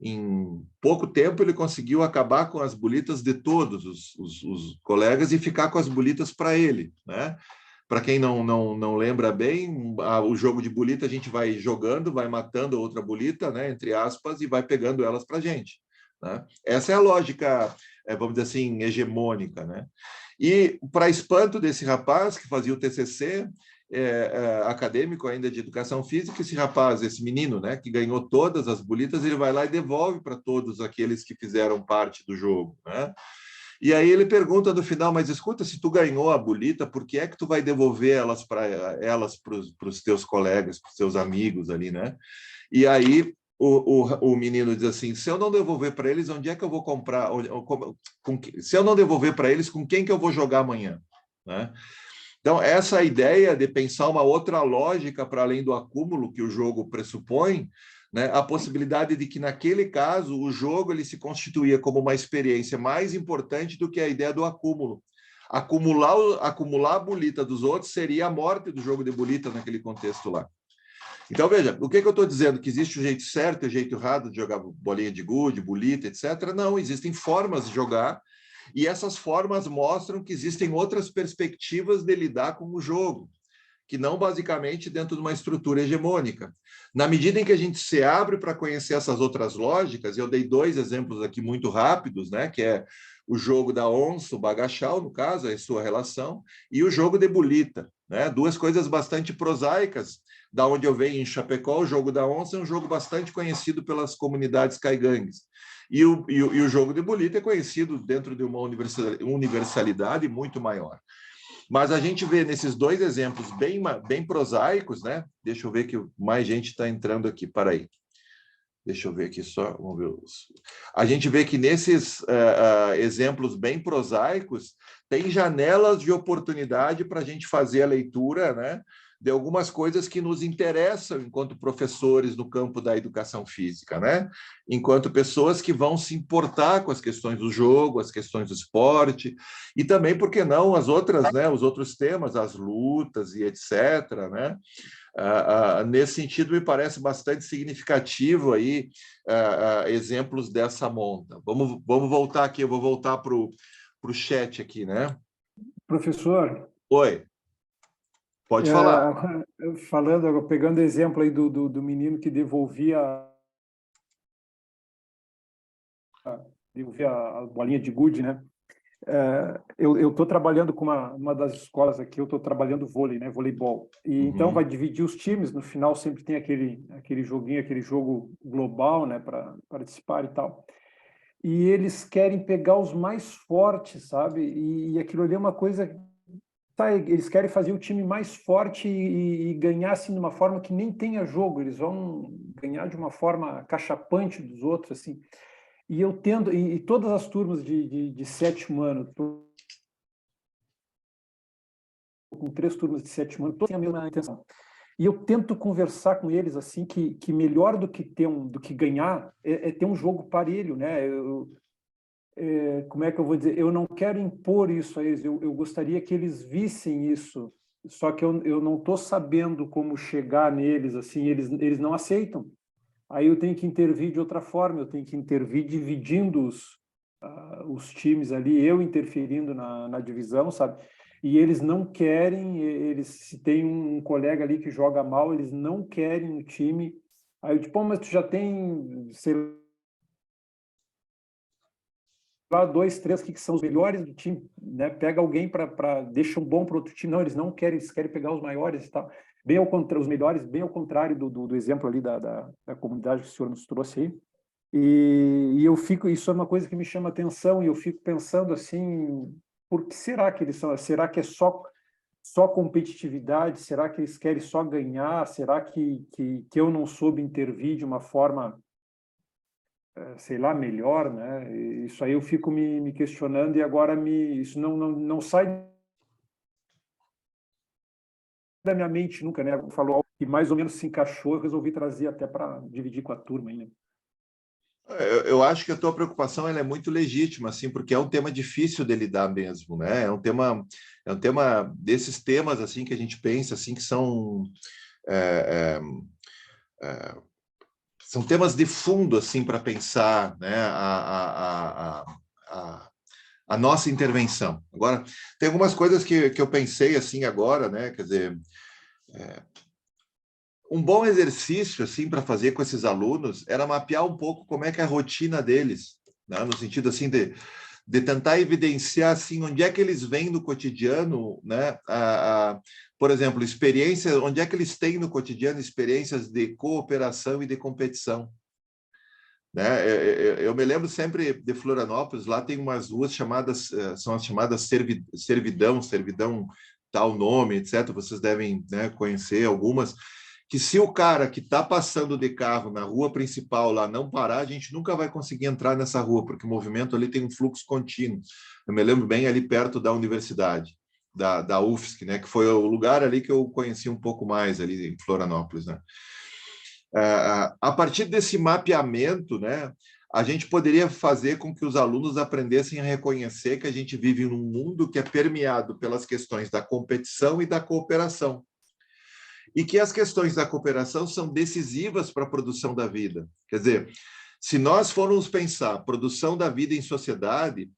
em pouco tempo ele conseguiu acabar com as bolitas de todos os colegas e ficar com as bolitas para ele, né? Para quem não lembra bem, o jogo de bolita a gente vai jogando, vai matando outra bolita, né, entre aspas, e vai pegando elas para a gente, né? Essa é a lógica, vamos dizer assim, hegemônica, né? E, para espanto desse rapaz que fazia o TCC, acadêmico ainda de educação física, esse rapaz, esse menino, né, que ganhou todas as bolitas, ele vai lá e devolve para todos aqueles que fizeram parte do jogo, né? E aí ele pergunta no final, mas escuta, se tu ganhou a bolita, por que é que tu vai devolver elas para os teus colegas, para os teus amigos ali, né? E aí o menino diz assim, se eu não devolver para eles, onde é que eu vou comprar? Se eu não devolver para eles, com quem que eu vou jogar amanhã? Né? Então, essa ideia de pensar uma outra lógica para além do acúmulo que o jogo pressupõe, né, a possibilidade de que, naquele caso, o jogo ele se constituía como uma experiência mais importante do que a ideia do acúmulo. Acumular a bolita dos outros seria a morte do jogo de bolita naquele contexto lá. Então, veja, o que eu estou dizendo? Que existe o jeito certo e o jeito errado de jogar bolinha de gude, bolita, etc. Não, existem formas de jogar e essas formas mostram que existem outras perspectivas de lidar com o jogo, que não basicamente dentro de uma estrutura hegemônica. Na medida em que a gente se abre para conhecer essas outras lógicas, eu dei 2 exemplos aqui muito rápidos, né, que é o jogo da onça, o bagachal, no caso, a sua relação, e o jogo de bolita, né, 2 coisas bastante prosaicas. Da onde eu venho, em Chapecó, o jogo da onça é um jogo bastante conhecido pelas comunidades caigangues. E o jogo de bolita é conhecido dentro de uma universalidade muito maior. Mas a gente vê nesses 2 exemplos bem prosaicos, né? Deixa eu ver que mais gente está entrando aqui. Para aí. Deixa eu ver aqui só. Vamos ver. A gente vê que nesses exemplos bem prosaicos tem janelas de oportunidade para a gente fazer a leitura, né, de algumas coisas que nos interessam enquanto professores no campo da educação física, né? Enquanto pessoas que vão se importar com as questões do jogo, as questões do esporte, e também, por que não, as outras, né, os outros temas, as lutas e etc., né? Nesse sentido, me parece bastante significativo aí exemplos dessa monta. Vamos voltar aqui, eu vou voltar para o chat aqui, né? Professor, Oi, pode falar. falando, pegando exemplo aí do menino que devolvia a bolinha de gude, né? Eu estou trabalhando com uma das escolas aqui, eu estou trabalhando vôlei, né? Voleibol. E então vai dividir os times, no final sempre tem aquele joguinho, aquele jogo global, né? Para participar e tal. E eles querem pegar os mais fortes, sabe? E aquilo ali é uma coisa... Tá, eles querem fazer o time mais forte e ganhar assim de uma forma que nem tenha jogo, eles vão ganhar de uma forma cachapante dos outros, assim. E eu tendo, e todas as turmas de 7º ano, com 3 turmas de 7º ano, todas têm a mesma intenção. E eu tento conversar com eles assim que melhor do que ganhar é ter um jogo parelho, né? Como é que eu vou dizer? Eu não quero impor isso a eles, eu gostaria que eles vissem isso, só que eu não estou sabendo como chegar neles, assim, eles não aceitam. Aí eu tenho que intervir de outra forma, eu tenho que intervir dividindo os times ali, eu interferindo na divisão, sabe? e eles não querem, se tem um colega ali que joga mal, eles não querem no time. Aí eu digo, pô, mas tu já tem, sei lá, 2, 3 que são os melhores do time, né? Pega alguém deixa um bom para outro time. Não, eles não querem, eles querem pegar os maiores e tal. Bem ao contrário, os melhores, bem ao contrário do exemplo ali da comunidade que o senhor nos trouxe aí. E eu fico, isso é uma coisa que me chama atenção, e eu fico pensando assim, por que será que eles são? Será que é só competitividade? Será que eles querem só ganhar? Será que eu não soube intervir de uma forma, sei lá, melhor, né? Isso aí eu fico me questionando, e agora isso não sai da minha mente nunca, né? Falou algo que mais ou menos se encaixou, eu resolvi trazer até para dividir com a turma aí, né? Eu acho que a tua preocupação ela é muito legítima, assim, porque é um tema difícil de lidar mesmo, né? É um tema desses temas assim que a gente pensa assim que é, é, são temas de fundo assim para pensar, né? A nossa intervenção. Agora tem algumas coisas que eu pensei assim agora, né? Quer dizer, um bom exercício assim para fazer com esses alunos era mapear um pouco como é que é a rotina deles, né? No sentido assim de tentar evidenciar assim onde é que eles vêm no cotidiano, né? Por exemplo, experiências, onde é que eles têm no cotidiano experiências de cooperação e de competição, né? Eu me lembro sempre de Florianópolis, lá tem umas ruas chamadas, são as chamadas servidão, tal nome, etc. Vocês devem, né, conhecer algumas, que se o cara que está passando de carro na rua principal lá não parar, a gente nunca vai conseguir entrar nessa rua, porque o movimento ali tem um fluxo contínuo. Eu me lembro bem ali perto da universidade, da UFSC, né, que foi o lugar ali que eu conheci um pouco mais ali em Florianópolis, né? A partir desse mapeamento, né, a gente poderia fazer com que os alunos aprendessem a reconhecer que a gente vive num mundo que é permeado pelas questões da competição e da cooperação, e que as questões da cooperação são decisivas para a produção da vida. Quer dizer, se nós formos pensar a produção da vida em sociedade,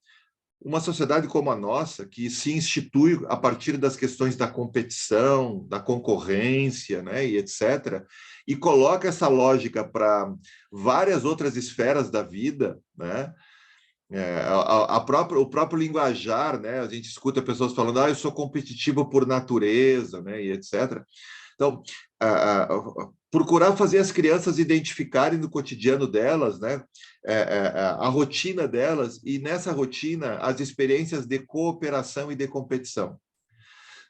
uma sociedade como a nossa, que se institui a partir das questões da competição, da concorrência, né, e etc., e coloca essa lógica para várias outras esferas da vida, né? O próprio linguajar, né? A gente escuta pessoas falando, eu sou competitivo por natureza, né, e etc. Então, procurar fazer as crianças identificarem no cotidiano delas, né, a rotina delas, e nessa rotina as experiências de cooperação e de competição.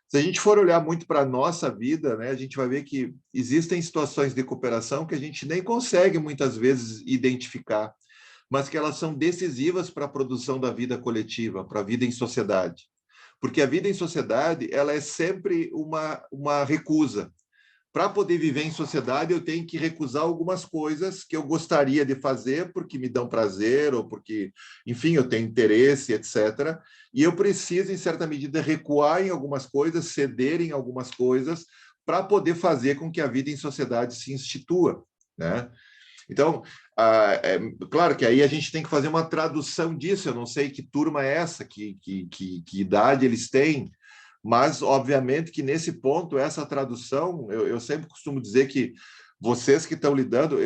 Se a gente for olhar muito para a nossa vida, né, a gente vai ver que existem situações de cooperação que a gente nem consegue muitas vezes identificar, mas que elas são decisivas para a produção da vida coletiva, para a vida em sociedade. Porque a vida em sociedade ela é sempre uma recusa. Para poder viver em sociedade, eu tenho que recusar algumas coisas que eu gostaria de fazer porque me dão prazer ou porque, enfim, eu tenho interesse, etc. E eu preciso, em certa medida, recuar em algumas coisas, ceder em algumas coisas, para poder fazer com que a vida em sociedade se institua, né? Então, claro que aí a gente tem que fazer uma tradução disso. Eu não sei que turma é essa, que idade eles têm, mas, obviamente, que nesse ponto, essa tradução, eu sempre costumo dizer que vocês que estão lidando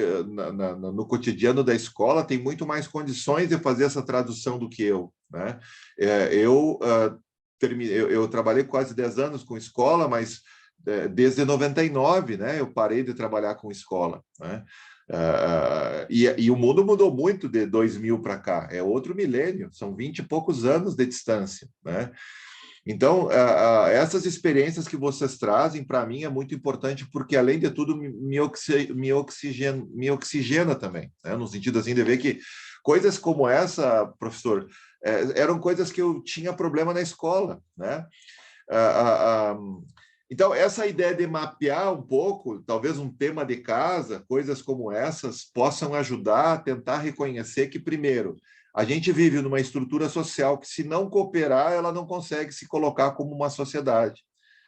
no cotidiano da escola têm muito mais condições de fazer essa tradução do que eu, né? Eu trabalhei quase 10 anos com escola, mas desde 99, né, eu parei de trabalhar com escola, né? E o mundo mudou muito de 2000 para cá, é outro milênio, são 20 e poucos anos de distância, né? Então, essas experiências que vocês trazem, para mim, é muito importante, porque, além de tudo, me oxigena também, né? No sentido assim, de ver que coisas como essa, professor, eram coisas que eu tinha problema na escola, né? Então, essa ideia de mapear um pouco, talvez um tema de casa, coisas como essas, possam ajudar a tentar reconhecer que, primeiro, a gente vive numa estrutura social que, se não cooperar, ela não consegue se colocar como uma sociedade,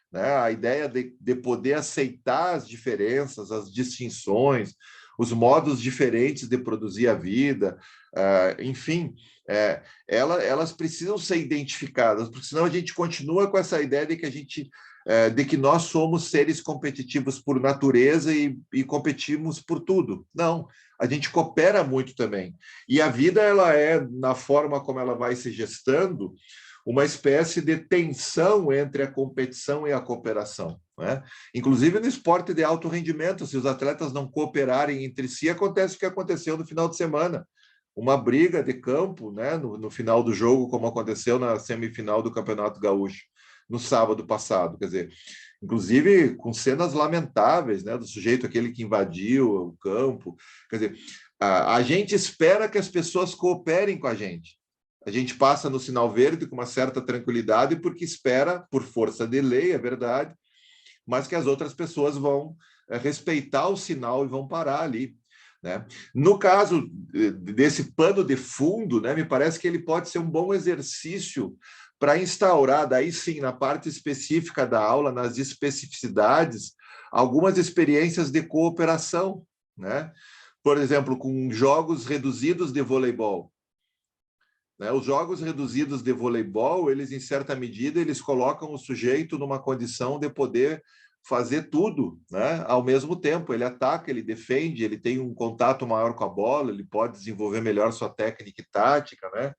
né? A ideia de poder aceitar as diferenças, as distinções, os modos diferentes de produzir a vida, enfim, elas precisam ser identificadas, porque senão a gente continua com essa ideia de que de que nós somos seres competitivos por natureza e competimos por tudo. Não, a gente coopera muito também. E a vida, ela é, na forma como ela vai se gestando, uma espécie de tensão entre a competição e a cooperação, né? Inclusive no esporte de alto rendimento, se os atletas não cooperarem entre si, acontece o que aconteceu no final de semana. Uma briga de campo, né, no final do jogo, como aconteceu na semifinal do Campeonato Gaúcho, no sábado passado. Quer dizer, inclusive com cenas lamentáveis, né, do sujeito aquele que invadiu o campo. Quer dizer, a gente espera que as pessoas cooperem com a gente. A gente passa no sinal verde com uma certa tranquilidade porque espera, por força de lei, é verdade, mas que as outras pessoas vão respeitar o sinal e vão parar ali, né? No caso desse pano de fundo, né, me parece que ele pode ser um bom exercício para instaurar, daí sim, na parte específica da aula, nas especificidades, algumas experiências de cooperação, né? Por exemplo, com jogos reduzidos de voleibol. Os jogos reduzidos de voleibol, eles, em certa medida, eles colocam o sujeito numa condição de poder fazer tudo, né, ao mesmo tempo. Ele ataca, ele defende, ele tem um contato maior com a bola, ele pode desenvolver melhor sua técnica e tática, né?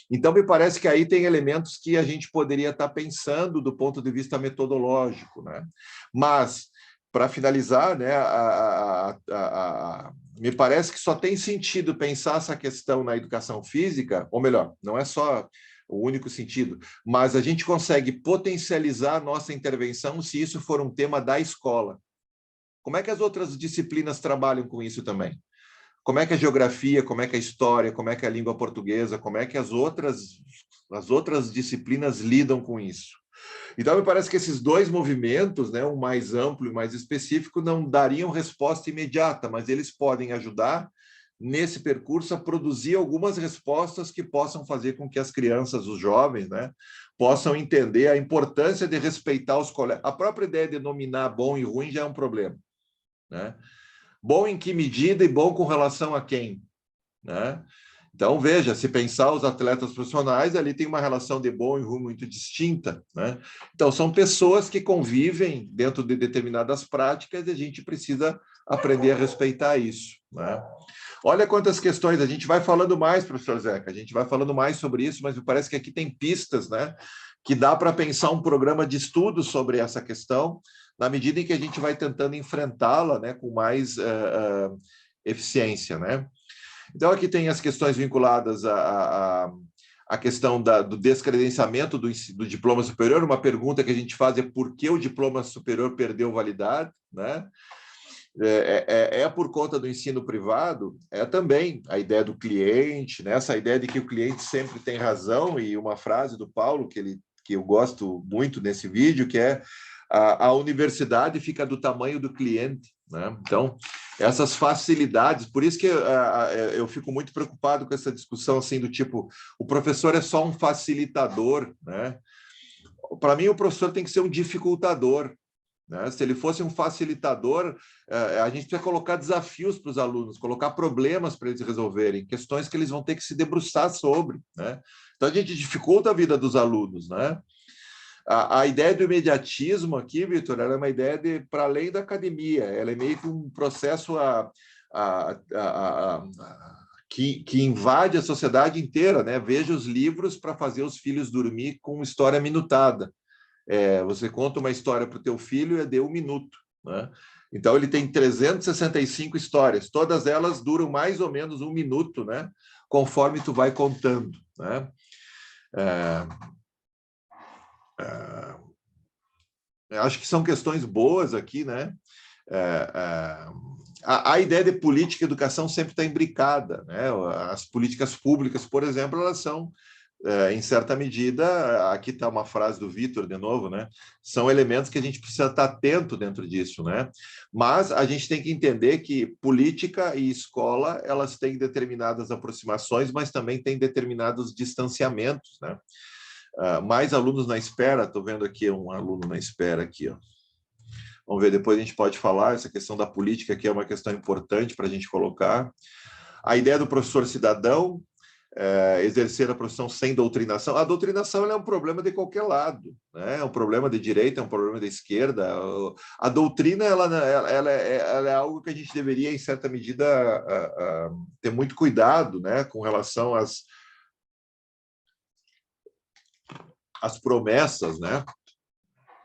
Então, me parece que aí tem elementos que a gente poderia estar pensando do ponto de vista metodológico, né? Mas, para finalizar, né, me parece que só tem sentido pensar essa questão na educação física, ou melhor, não é só o único sentido, mas a gente consegue potencializar a nossa intervenção se isso for um tema da escola. Como é que as outras disciplinas trabalham com isso também? Como é que a geografia, como é que a história, como é que a língua portuguesa, como é que as outras disciplinas lidam com isso? Então, me parece que esses dois movimentos, né, um mais amplo e mais específico, não dariam resposta imediata, mas eles podem ajudar nesse percurso a produzir algumas respostas que possam fazer com que as crianças, os jovens, né, possam entender a importância de respeitar os colegas. A própria ideia de nominar bom e ruim já é um problema, né? Bom em que medida e bom com relação a quem, né? Então, veja, se pensar os atletas profissionais, ali tem uma relação de bom e ruim muito distinta, né? Então, são pessoas que convivem dentro de determinadas práticas e a gente precisa aprender a respeitar isso, né? Olha quantas questões, a gente vai falando mais, professor Zeca, a gente vai falando mais sobre isso, mas me parece que aqui tem pistas, né, que dá para pensar um programa de estudo sobre essa questão, na medida em que a gente vai tentando enfrentá-la, né, com mais eficiência, né? Então, aqui tem as questões vinculadas à questão do descredenciamento do diploma superior. Uma pergunta que a gente faz é por que o diploma superior perdeu validade, né? Por conta do ensino privado? É também a ideia do cliente, né? Essa ideia de que o cliente sempre tem razão, e uma frase do Paulo que eu gosto muito nesse vídeo, que é a universidade fica do tamanho do cliente, né? Então, essas facilidades, por isso que eu fico muito preocupado com essa discussão assim do tipo, o professor é só um facilitador, né? Para mim, o professor tem que ser um dificultador, né? Se ele fosse um facilitador, a gente precisa colocar desafios para os alunos, colocar problemas para eles resolverem, questões que eles vão ter que se debruçar sobre, né? Então, a gente dificulta a vida dos alunos, né? A ideia do imediatismo aqui, Vitor, ela é uma ideia para além da academia, ela é meio que um processo que invade a sociedade inteira, né? Veja os livros para fazer os filhos dormir com história minutada. Você conta uma história para o teu filho e é de 1 minuto, né? Então, ele tem 365 histórias, todas elas duram mais ou menos 1 minuto, né? Conforme tu vai contando, né? Acho que são questões boas aqui, né? A ideia de política e educação sempre está imbricada, né? As políticas públicas, por exemplo, elas são, em certa medida, aqui está uma frase do Vitor, de novo, né? São elementos que a gente precisa estar atento dentro disso, né? Mas a gente tem que entender que política e escola, elas têm determinadas aproximações, mas também têm determinados distanciamentos, né? Mais alunos na espera, estou vendo aqui um aluno na espera aqui, ó. Vamos ver, depois a gente pode falar, essa questão da política aqui é uma questão importante para a gente colocar. A ideia do professor cidadão, exercer a profissão sem doutrinação. A doutrinação ela é um problema de qualquer lado, né? É um problema de direita, é um problema de esquerda. A doutrina ela é algo que a gente deveria, em certa medida, ter muito cuidado, né, com relação às promessas, né?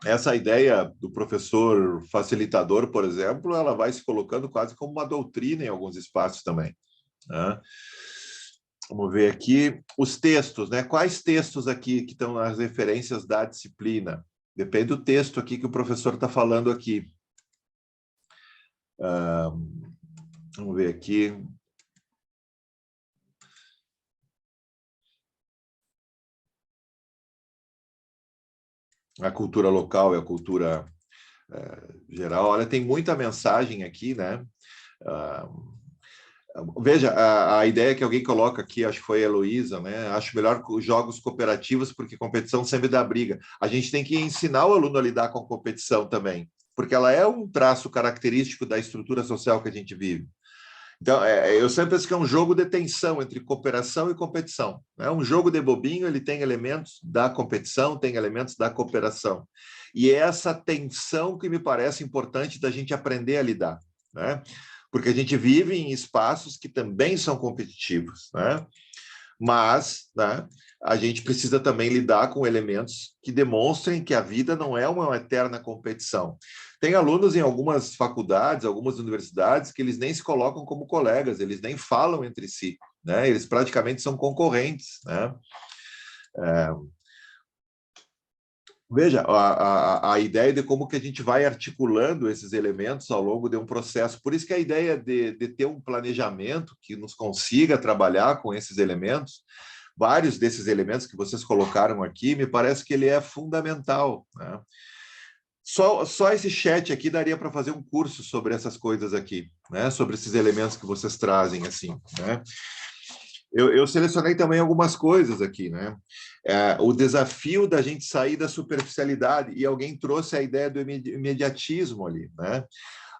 Essa ideia do professor facilitador, por exemplo, ela vai se colocando quase como uma doutrina em alguns espaços também, né? Vamos ver aqui os textos, né? Quais textos aqui que estão nas referências da disciplina? Depende do texto aqui que o professor está falando aqui. Vamos ver aqui. A cultura local e a cultura geral. Olha, tem muita mensagem aqui, né? Veja, a ideia que alguém coloca aqui, acho que foi a Heloísa, né? Acho melhor os jogos cooperativos, porque competição sempre dá briga. A gente tem que ensinar o aluno a lidar com a competição também, porque ela é um traço característico da estrutura social que a gente vive. Então, eu sempre penso que é um jogo de tensão entre cooperação e competição, né? Um jogo de bobinho, ele tem elementos da competição, tem elementos da cooperação. E é essa tensão que me parece importante da gente aprender a lidar, né? Porque a gente vive em espaços que também são competitivos, né? Mas, né, a gente precisa também lidar com elementos que demonstrem que a vida não é uma eterna competição. Tem alunos em algumas faculdades, algumas universidades, que eles nem se colocam como colegas, eles nem falam entre si, né? Eles praticamente são concorrentes, né? Veja, a ideia de como que a gente vai articulando esses elementos ao longo de um processo. Por isso que a ideia de ter um planejamento que nos consiga trabalhar com esses elementos, vários desses elementos que vocês colocaram aqui, me parece que ele é fundamental, né? Só esse chat aqui daria para fazer um curso sobre essas coisas aqui, né? Sobre esses elementos que vocês trazem, assim, né? Eu selecionei também algumas coisas aqui, né? O desafio da gente sair da superficialidade, e alguém trouxe a ideia do imediatismo ali, né?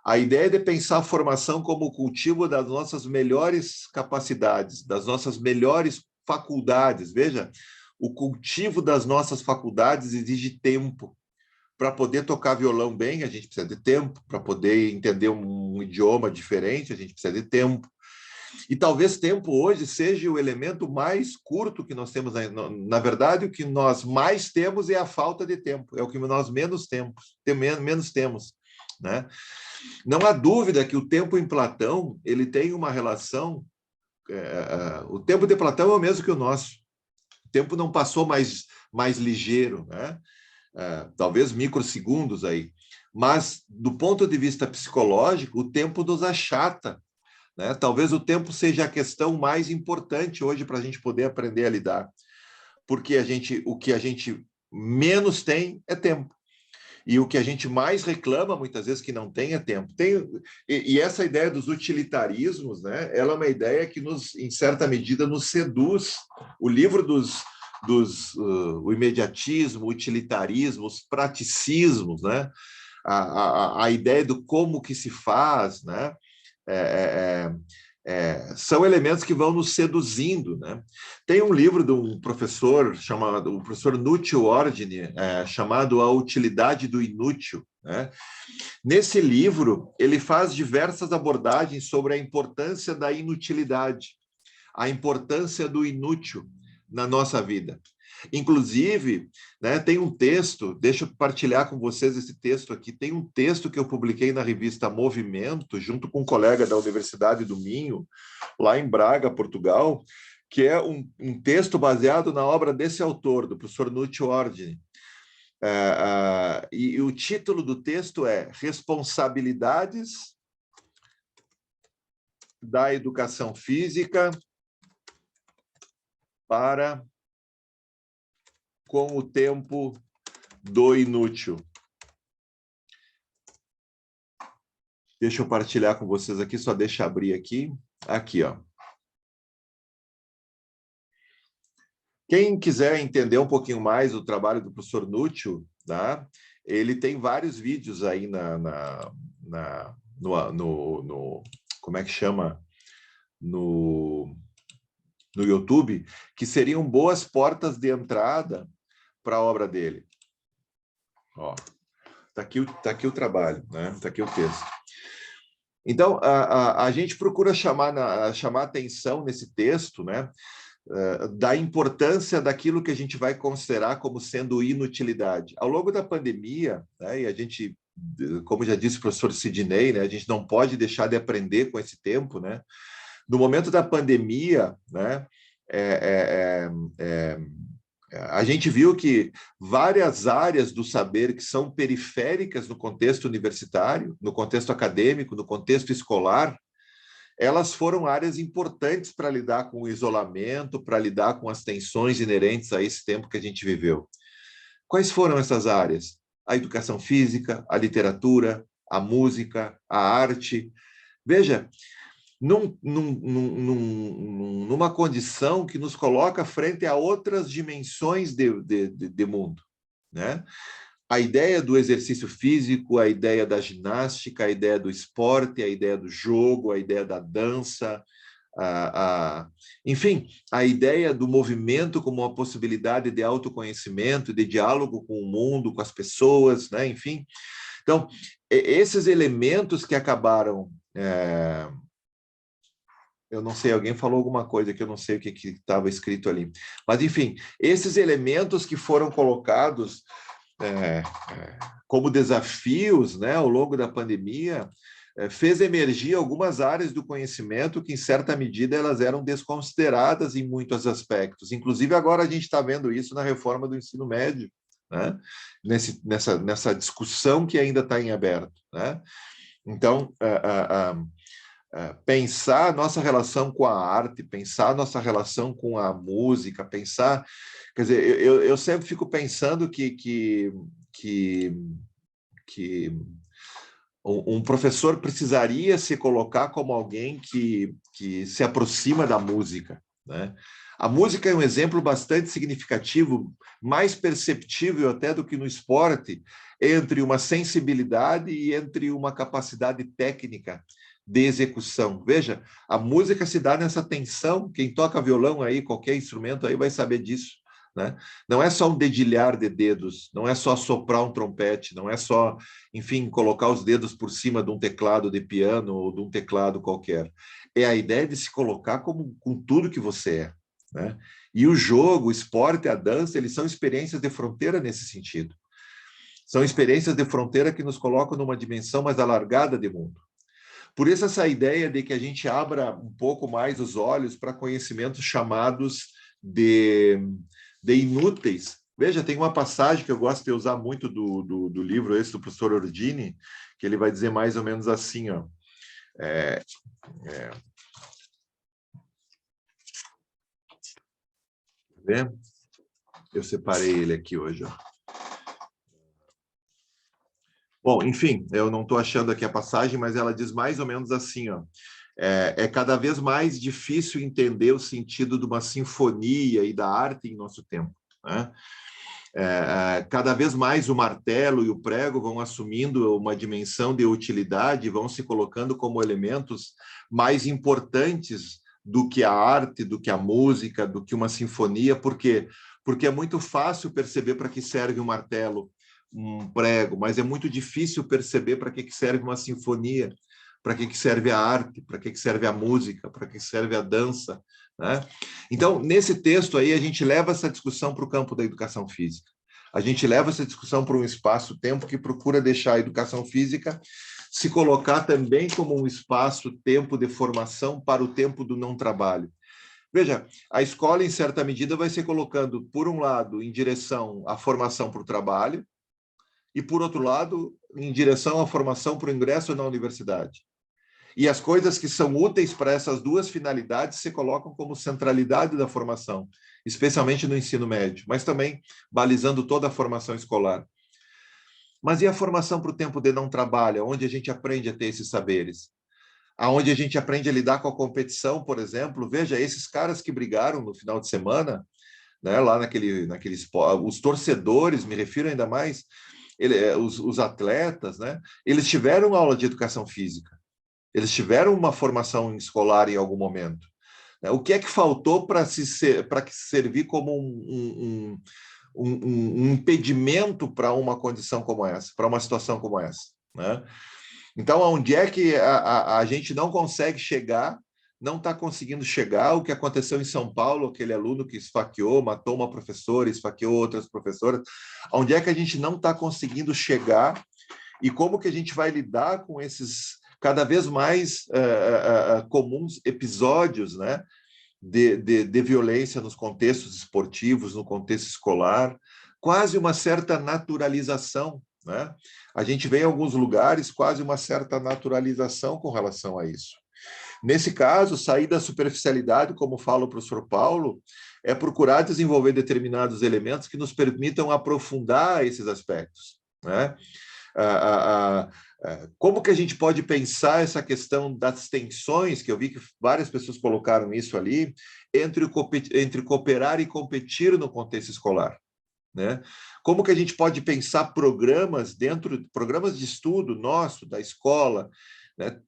A ideia de pensar a formação como o cultivo das nossas melhores capacidades, das nossas melhores faculdades. Veja, o cultivo das nossas faculdades exige tempo. Para poder tocar violão bem, a gente precisa de tempo. Para poder entender um idioma diferente, a gente precisa de tempo. E talvez tempo hoje seja o elemento mais curto que nós temos. Na verdade, o que nós mais temos é a falta de tempo. É o que nós menos temos, né? Não há dúvida que o tempo em Platão ele tem uma relação. O tempo de Platão é o mesmo que o nosso. O tempo não passou mais ligeiro, né? Talvez microsegundos aí. Mas, do ponto de vista psicológico, o tempo nos achata, né? Talvez o tempo seja a questão mais importante hoje para a gente poder aprender a lidar, porque o que a gente menos tem é tempo, e o que a gente mais reclama muitas vezes que não tem é tempo. E essa ideia dos utilitarismos, né? Ela é uma ideia que em certa medida nos seduz. O livro o imediatismo, o utilitarismo, os praticismos, né? A ideia do como que se faz, né? São elementos que vão nos seduzindo, né? Tem um livro de um professor chamado o professor Nuccio Ordine, chamado A Utilidade do Inútil, né? Nesse livro ele faz diversas abordagens sobre a importância da inutilidade, a importância do inútil na nossa vida. Inclusive, né, tem um texto, deixa eu partilhar com vocês esse texto aqui, tem um texto que eu publiquei na revista Movimento, junto com um colega da Universidade do Minho, lá em Braga, Portugal, que é um texto baseado na obra desse autor, do professor Nuccio Ordine. E o título do texto é Responsabilidades da Educação Física para com o tempo do inútil. Deixa eu partilhar com vocês aqui, só deixa eu abrir aqui. Aqui, ó. Quem quiser entender um pouquinho mais do trabalho do professor Nuccio, tá? Ele tem vários vídeos aí como é que chama? no YouTube, que seriam boas portas de entrada para a obra dele. Ó, tá aqui o trabalho, né? Tá aqui o texto. Então, a gente procura chamar atenção nesse texto, né? Da importância daquilo que a gente vai considerar como sendo inutilidade. Ao longo da pandemia, né, e a gente, como já disse o professor Sidney, né, a gente não pode deixar de aprender com esse tempo, né? No momento da pandemia, né, a gente viu que várias áreas do saber que são periféricas no contexto universitário, no contexto acadêmico, no contexto escolar, elas foram áreas importantes para lidar com o isolamento, para lidar com as tensões inerentes a esse tempo que a gente viveu. Quais foram essas áreas? A educação física, a literatura, a música, a arte. Veja, numa condição que nos coloca frente a outras dimensões de mundo, né? A ideia do exercício físico, a ideia da ginástica, a ideia do esporte, a ideia do jogo, a ideia da dança, enfim, a ideia do movimento como uma possibilidade de autoconhecimento, de diálogo com o mundo, com as pessoas, né? Enfim. Então, esses elementos que acabaram... eu não sei, alguém falou alguma coisa que eu não sei o que estava escrito ali. Mas, enfim, esses elementos que foram colocados como desafios, né, ao longo da pandemia, fez emergir algumas áreas do conhecimento que, em certa medida, elas eram desconsideradas em muitos aspectos. Inclusive, agora a gente está vendo isso na reforma do ensino médio, né? Nessa discussão que ainda está em aberto, né? Então, pensar a nossa relação com a arte, pensar a nossa relação com a música, pensar... Quer dizer, eu sempre fico pensando que um professor precisaria se colocar como alguém que se aproxima da música, né? A música é um exemplo bastante significativo, mais perceptível até do que no esporte, entre uma sensibilidade e entre uma capacidade técnica de execução. Veja, a música se dá nessa tensão. Quem toca violão aí, qualquer instrumento aí vai saber disso, né? Não é só um dedilhar de dedos, não é só soprar um trompete, não é só, enfim, colocar os dedos por cima de um teclado de piano ou de um teclado qualquer. É a ideia de se colocar com tudo que você é, né? E o jogo, o esporte, a dança, eles são experiências de fronteira nesse sentido. São experiências de fronteira que nos colocam numa dimensão mais alargada de mundo. Por isso, essa ideia de que a gente abra um pouco mais os olhos para conhecimentos chamados de inúteis. Veja, tem uma passagem que eu gosto de usar muito do livro esse do professor Ordini, que ele vai dizer mais ou menos assim, ó. Vê? Eu separei ele aqui hoje, ó. Bom, enfim, eu não estou achando aqui a passagem, mas ela diz mais ou menos assim, ó. É cada vez mais difícil entender o sentido de uma sinfonia e da arte em nosso tempo, né? Cada vez mais o martelo e o prego vão assumindo uma dimensão de utilidade, vão se colocando como elementos mais importantes do que a arte, do que a música, do que uma sinfonia. Por quê? Porque é muito fácil perceber para que serve um martelo, um prego, mas é muito difícil perceber para que serve uma sinfonia, para que serve a arte, para que serve a música, para que serve a dança, né? Então, nesse texto aí, a gente leva essa discussão para o campo da educação física. A gente leva essa discussão para um espaço-tempo que procura deixar a educação física se colocar também como um espaço-tempo de formação para o tempo do não trabalho. Veja, a escola, em certa medida, vai se colocando, por um lado, em direção à formação para o trabalho, e, por outro lado, em direção à formação para o ingresso na universidade. E as coisas que são úteis para essas duas finalidades se colocam como centralidade da formação, especialmente no ensino médio, mas também balizando toda a formação escolar. Mas e a formação para o tempo de não trabalho, onde a gente aprende a ter esses saberes? Aonde a gente aprende a lidar com a competição, por exemplo? Veja, esses caras que brigaram no final de semana, né, lá naquele os torcedores, me refiro ainda mais, os atletas, né, eles tiveram aula de educação física, eles tiveram uma formação escolar em algum momento. né? O que é que faltou para servir como um impedimento para uma condição como essa, para uma situação como essa, né? Então, onde é que a gente não consegue chegar, não está conseguindo chegar? O que aconteceu em São Paulo, aquele aluno que esfaqueou, matou uma professora, esfaqueou outras professoras, onde é que a gente não está conseguindo chegar e como que a gente vai lidar com esses cada vez mais comuns episódios, né, de violência nos contextos esportivos, no contexto escolar, quase uma certa naturalização, né? A gente vê em alguns lugares quase uma certa naturalização com relação a isso. Nesse caso, sair da superficialidade, como fala o professor Paulo, é procurar desenvolver determinados elementos que nos permitam aprofundar esses aspectos, né? Como que a gente pode pensar essa questão das tensões, que eu vi que várias pessoas colocaram isso ali, entre cooperar e competir no contexto escolar, né? Como que a gente pode pensar programas programas de estudo nosso, da escola, né?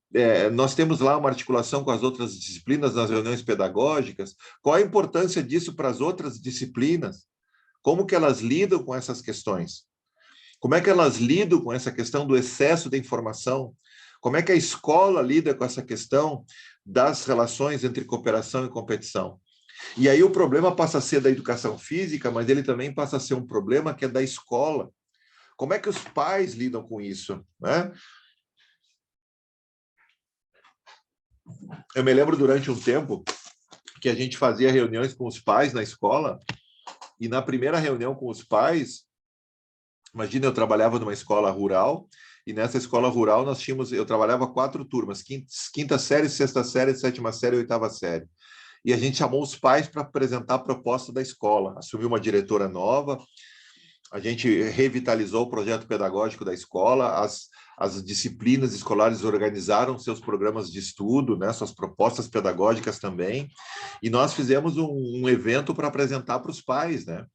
Nós temos lá uma articulação com as outras disciplinas nas reuniões pedagógicas. Qual a importância disso para as outras disciplinas? Como que elas lidam com essas questões? Como é que elas lidam com essa questão do excesso de informação? Como é que a escola lida com essa questão das relações entre cooperação e competição? E aí o problema passa a ser da educação física, mas ele também passa a ser um problema que é da escola. Como é que os pais lidam com isso, né? Eu me lembro durante um tempo que a gente fazia reuniões com os pais na escola, e na primeira reunião com os pais, imagina, eu trabalhava numa escola rural, e nessa escola rural eu trabalhava 4 turmas, quinta série, sexta série, sétima série e oitava série. E a gente chamou os pais para apresentar a proposta da escola. Assumiu uma diretora nova, a gente revitalizou o projeto pedagógico da escola, as disciplinas escolares organizaram seus programas de estudo, né, suas propostas pedagógicas também, e nós fizemos um evento para apresentar para os pais, né?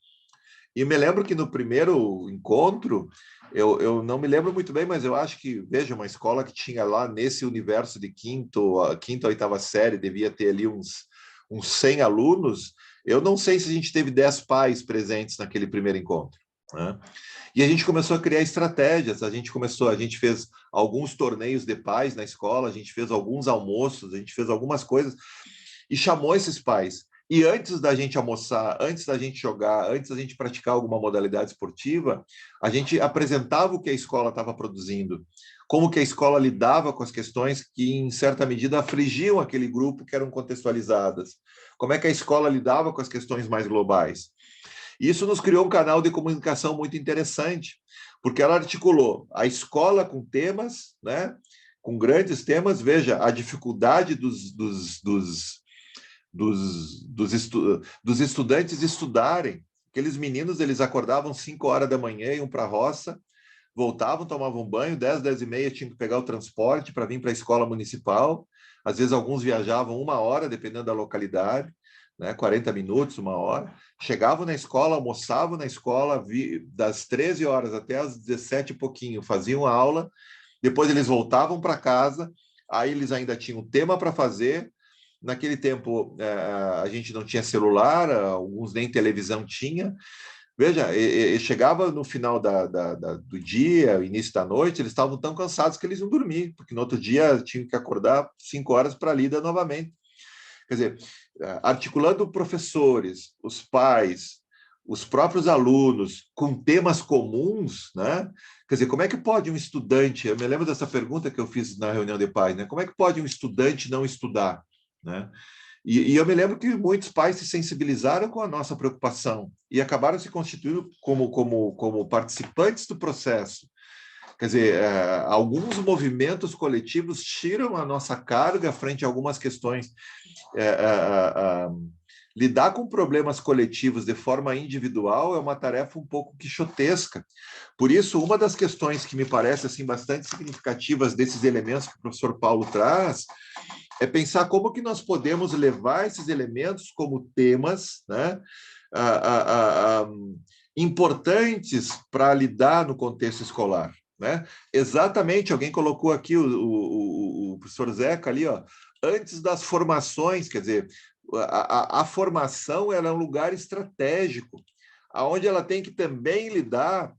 E me lembro que no primeiro encontro, eu não me lembro muito bem, mas eu acho que, veja, uma escola que tinha lá nesse universo de quinta a oitava série, devia ter ali uns 100 alunos. Eu não sei se a gente teve 10 pais presentes naquele primeiro encontro, né? E a gente começou a criar estratégias, a gente fez alguns torneios de pais na escola, a gente fez alguns almoços, a gente fez algumas coisas e chamou esses pais. E antes da gente almoçar, antes da gente jogar, antes da gente praticar alguma modalidade esportiva, a gente apresentava o que a escola estava produzindo, como que a escola lidava com as questões que, em certa medida, afligiam aquele grupo que eram contextualizadas. Como é que a escola lidava com as questões mais globais. Isso nos criou um canal de comunicação muito interessante, porque ela articulou a escola com temas, né, com grandes temas. Veja, a dificuldade dos estudantes estudarem. Aqueles meninos, eles acordavam 5 horas da manhã, iam para a roça, voltavam, tomavam banho, 10, 10 e meia tinham que pegar o transporte para vir para a escola municipal. Às vezes alguns viajavam 1 hora, dependendo da localidade, né, 40 minutos, 1 hora. Chegavam na escola, almoçavam na escola, das 13 horas até as 17 e pouquinho, faziam a aula, depois eles voltavam para casa, aí eles ainda tinham tema para fazer. Naquele tempo, a gente não tinha celular, alguns nem televisão tinha. Veja, chegava no final do dia, início da noite, eles estavam tão cansados que eles iam dormir, porque no outro dia tinham que acordar 5 horas para a lida novamente. Quer dizer, articulando professores, os pais, os próprios alunos, com temas comuns, né? Quer dizer, como é que pode um estudante... Eu me lembro dessa pergunta que eu fiz na reunião de pais, né? Como é que pode um estudante não estudar, né? E eu me lembro que muitos pais se sensibilizaram com a nossa preocupação e acabaram se constituindo como participantes do processo. Quer dizer, alguns movimentos coletivos tiram a nossa carga frente a algumas questões. Lidar com problemas coletivos de forma individual é uma tarefa um pouco quixotesca. Por isso, uma das questões que me parece assim, bastante significativas desses elementos que o professor Paulo traz é pensar como que nós podemos levar esses elementos como temas, né, importantes para lidar no contexto escolar, né? Exatamente, alguém colocou aqui, o professor Zeca ali, ó, antes das formações, quer dizer, a formação ela é um lugar estratégico, onde ela tem que também lidar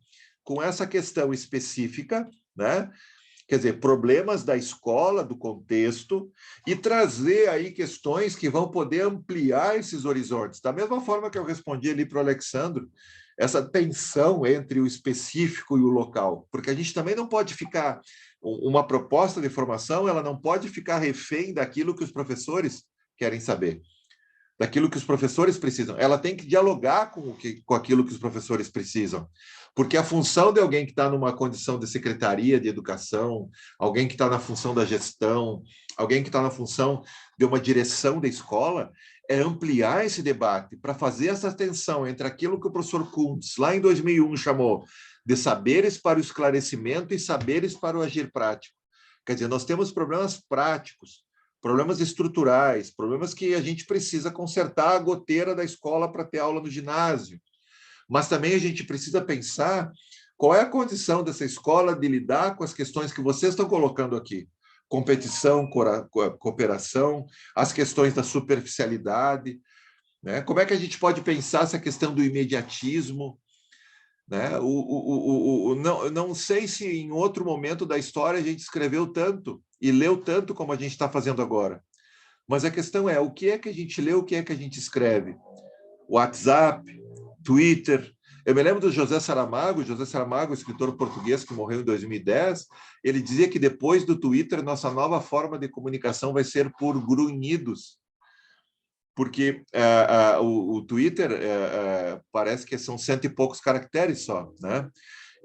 com essa questão específica, né? Quer dizer, problemas da escola, do contexto, e trazer aí questões que vão poder ampliar esses horizontes. Da mesma forma que eu respondi ali para o Alexandre, essa tensão entre o específico e o local, porque a gente também não pode ficar, uma proposta de formação, ela não pode ficar refém daquilo que os professores querem saber, daquilo que os professores precisam. Ela tem que dialogar com aquilo que os professores precisam. Porque a função de alguém que está numa condição de secretaria de educação, alguém que está na função da gestão, alguém que está na função de uma direção da escola, é ampliar esse debate para fazer essa tensão entre aquilo que o professor Kuntz, lá em 2001, chamou de saberes para o esclarecimento e saberes para o agir prático. Quer dizer, nós temos problemas práticos, problemas estruturais, problemas que a gente precisa consertar a goteira da escola para ter aula no ginásio. Mas também a gente precisa pensar qual é a condição dessa escola de lidar com as questões que vocês estão colocando aqui. Competição, cooperação, as questões da superficialidade, né? Como é que a gente pode pensar essa questão do imediatismo, né? Não sei se em outro momento da história a gente escreveu tanto e leu tanto como a gente está fazendo agora. Mas a questão é, o que é que a gente lê, o que é que a gente escreve? WhatsApp, Twitter. Eu me lembro do José Saramago, escritor português que morreu em 2010, ele dizia que depois do Twitter, nossa nova forma de comunicação vai ser por grunhidos, porque o Twitter parece que são 100 e poucos caracteres só, né?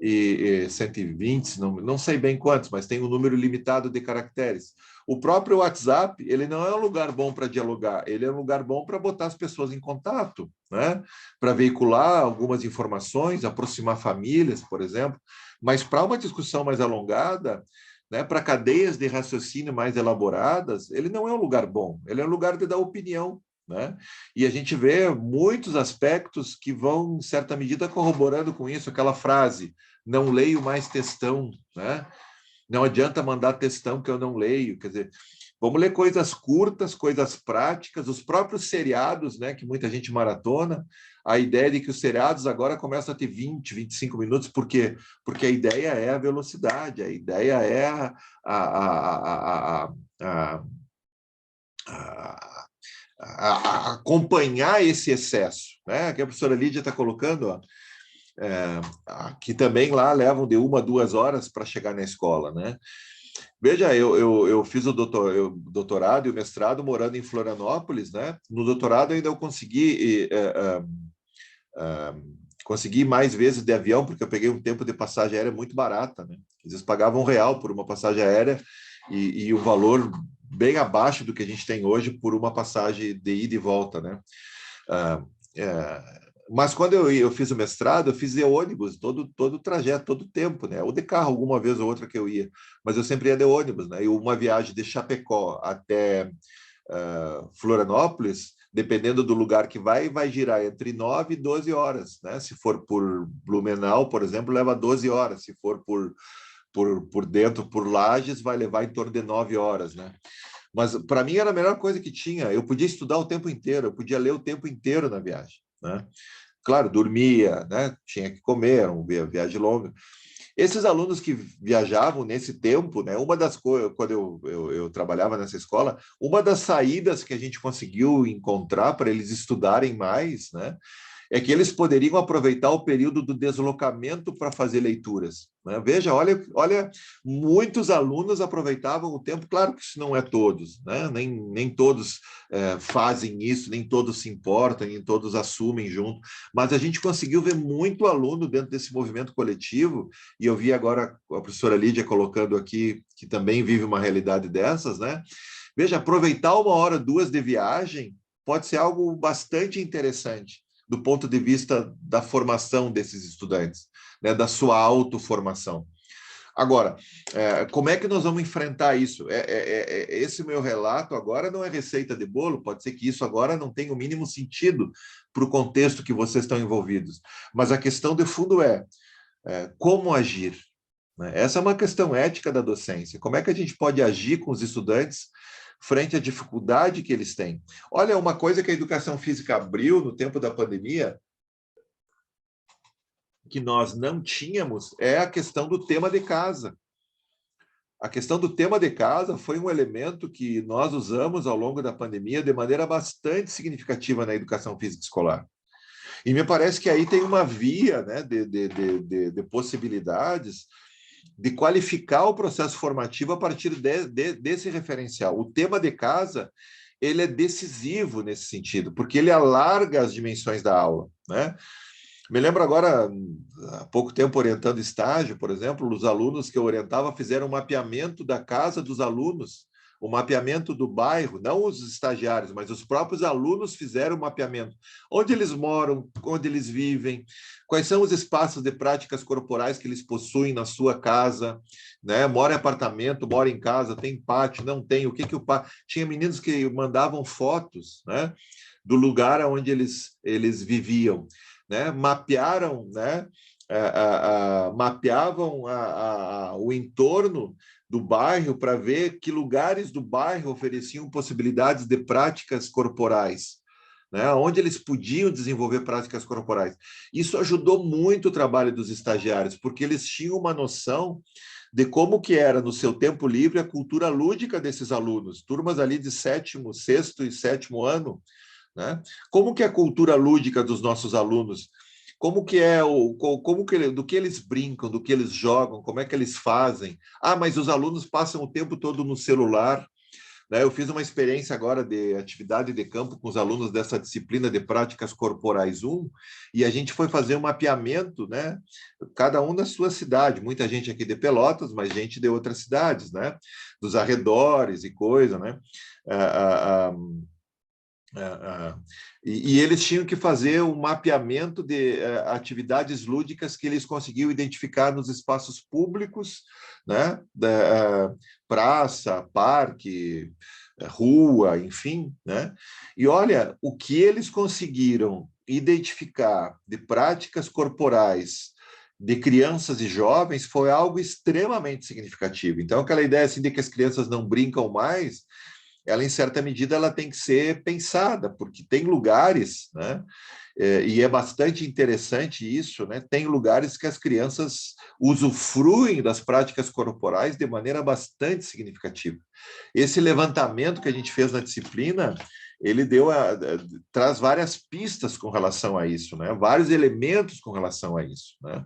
E 120, não sei bem quantos, mas tem um número limitado de caracteres. O próprio WhatsApp, ele não é um lugar bom para dialogar, ele é um lugar bom para botar as pessoas em contato, né? Para veicular algumas informações, aproximar famílias, por exemplo, mas para uma discussão mais alongada, né, para cadeias de raciocínio mais elaboradas, ele não é um lugar bom, ele é um lugar de dar opinião, né? E a gente vê muitos aspectos que vão, em certa medida, corroborando com isso, aquela frase, não leio mais textão, né? Não adianta mandar textão que eu não leio, quer dizer, vamos ler coisas curtas, coisas práticas, os próprios seriados, né, que muita gente maratona, a ideia de que os seriados agora começam a ter 20, 25 minutos, por quê? Porque a ideia é a velocidade, a ideia é acompanhar esse excesso, né? Que a professora Lídia está colocando, ó, que também lá levam de 1 a 2 horas para chegar na escola, né? Veja, eu fiz o doutorado e o mestrado morando em Florianópolis, né? No doutorado ainda eu consegui mais vezes de avião, porque eu peguei um tempo de passagem aérea muito barata, né? Às vezes pagavam R$1 por uma passagem aérea e o valor bem abaixo do que a gente tem hoje por uma passagem de ida e volta, né? Mas quando eu fiz o mestrado, eu fiz de ônibus todo o trajeto, todo o tempo, né? Ou de carro, alguma vez ou outra que eu ia, mas eu sempre ia de ônibus, né? E uma viagem de Chapecó até Florianópolis, dependendo do lugar que vai girar entre 9 e 12 horas, né? Se for por Blumenau, por exemplo, leva 12 horas. Se for por dentro, por Lages, vai levar em torno de 9 horas, né? Mas para mim era a melhor coisa que tinha. Eu podia estudar o tempo inteiro, eu podia ler o tempo inteiro na viagem, né? Claro, dormia, né? Tinha que comer, era uma viagem longa. Esses alunos que viajavam nesse tempo, né? Uma das coisas, quando eu trabalhava nessa escola, uma das saídas que a gente conseguiu encontrar para eles estudarem mais, né? É que eles poderiam aproveitar o período do deslocamento para fazer leituras, né? Veja, olha, muitos alunos aproveitavam o tempo, claro que isso não é todos, né? Nem todos fazem isso, nem todos se importam, nem todos assumem junto, mas a gente conseguiu ver muito aluno dentro desse movimento coletivo, e eu vi agora a professora Lídia colocando aqui, que também vive uma realidade dessas, né? Veja, aproveitar 1 hora, 2 de viagem pode ser algo bastante interessante do ponto de vista da formação desses estudantes, né, da sua autoformação. Agora, como é que nós vamos enfrentar isso? Esse meu relato agora não é receita de bolo, pode ser que isso agora não tenha o mínimo sentido para o contexto que vocês estão envolvidos, mas a questão de fundo é como agir, né? Essa é uma questão ética da docência. Como é que a gente pode agir com os estudantes frente à dificuldade que eles têm. Olha, uma coisa que a educação física abriu no tempo da pandemia, que nós não tínhamos, é a questão do tema de casa. A questão do tema de casa foi um elemento que nós usamos ao longo da pandemia de maneira bastante significativa na educação física escolar. E me parece que aí tem uma via, né, de possibilidades de qualificar o processo formativo a partir desse referencial. O tema de casa, ele é decisivo nesse sentido, porque ele alarga as dimensões da aula, né? Me lembro agora, há pouco tempo, orientando estágio, por exemplo, os alunos que eu orientava fizeram um mapeamento da casa dos alunos, o mapeamento do bairro, não os estagiários, mas os próprios alunos fizeram o mapeamento. Onde eles moram, onde eles vivem, quais são os espaços de práticas corporais que eles possuem na sua casa, né? Mora em apartamento, mora em casa, tem pátio, não tem, o que que o pátio... Tinha meninos que mandavam fotos, né, do lugar onde eles viviam, né? Mapearam, né? Mapeavam o entorno do bairro para ver que lugares do bairro ofereciam possibilidades de práticas corporais, né? Onde eles podiam desenvolver práticas corporais. Isso ajudou muito o trabalho dos estagiários, porque eles tinham uma noção de como que era, no seu tempo livre, a cultura lúdica desses alunos, turmas ali de 7º, 6º e 7º ano, né? Como que é a cultura lúdica dos nossos alunos? Como que é do que eles brincam, do que eles jogam, como é que eles fazem? Ah, mas os alunos passam o tempo todo no celular, né? Eu fiz uma experiência agora de atividade de campo com os alunos dessa disciplina de práticas corporais 1, e a gente foi fazer um mapeamento, né? Cada um na sua cidade, muita gente aqui de Pelotas, mas gente de outras cidades, né? Dos arredores e coisa, né? E eles tinham que fazer um mapeamento de atividades lúdicas que eles conseguiam identificar nos espaços públicos, né? Praça, parque, rua, enfim, né? E olha, o que eles conseguiram identificar de práticas corporais de crianças e jovens foi algo extremamente significativo. Então, aquela ideia assim de que as crianças não brincam mais, ela, em certa medida, ela tem que ser pensada, porque tem lugares, né? E é bastante interessante isso, né? Tem lugares que as crianças usufruem das práticas corporais de maneira bastante significativa. Esse levantamento que a gente fez na disciplina, ele traz várias pistas com relação a isso, né? Vários elementos com relação a isso, né?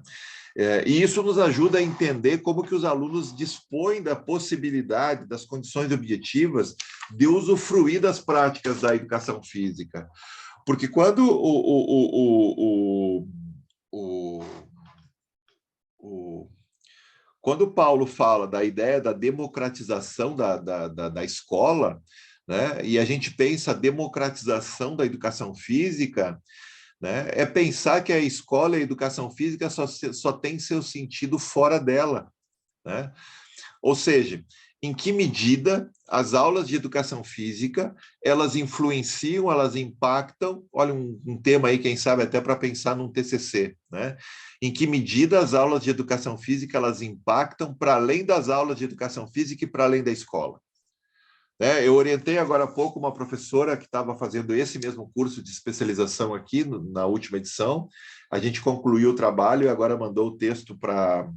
E isso nos ajuda a entender como que os alunos dispõem da possibilidade, das condições objetivas de usufruir das práticas da educação física. Porque quando quando o Paulo fala da ideia da democratização da escola, né, e a gente pensa a democratização da educação física, né, é pensar que a escola e a educação física só tem seu sentido fora dela, né? Ou seja, em que medida as aulas de educação física, elas influenciam, elas impactam, olha um tema aí, quem sabe até para pensar num TCC, né? Em que medida as aulas de educação física, elas impactam para além das aulas de educação física e para além da escola. Eu orientei agora há pouco uma professora que estava fazendo esse mesmo curso de especialização aqui na última edição. A gente concluiu o trabalho e agora mandou o texto para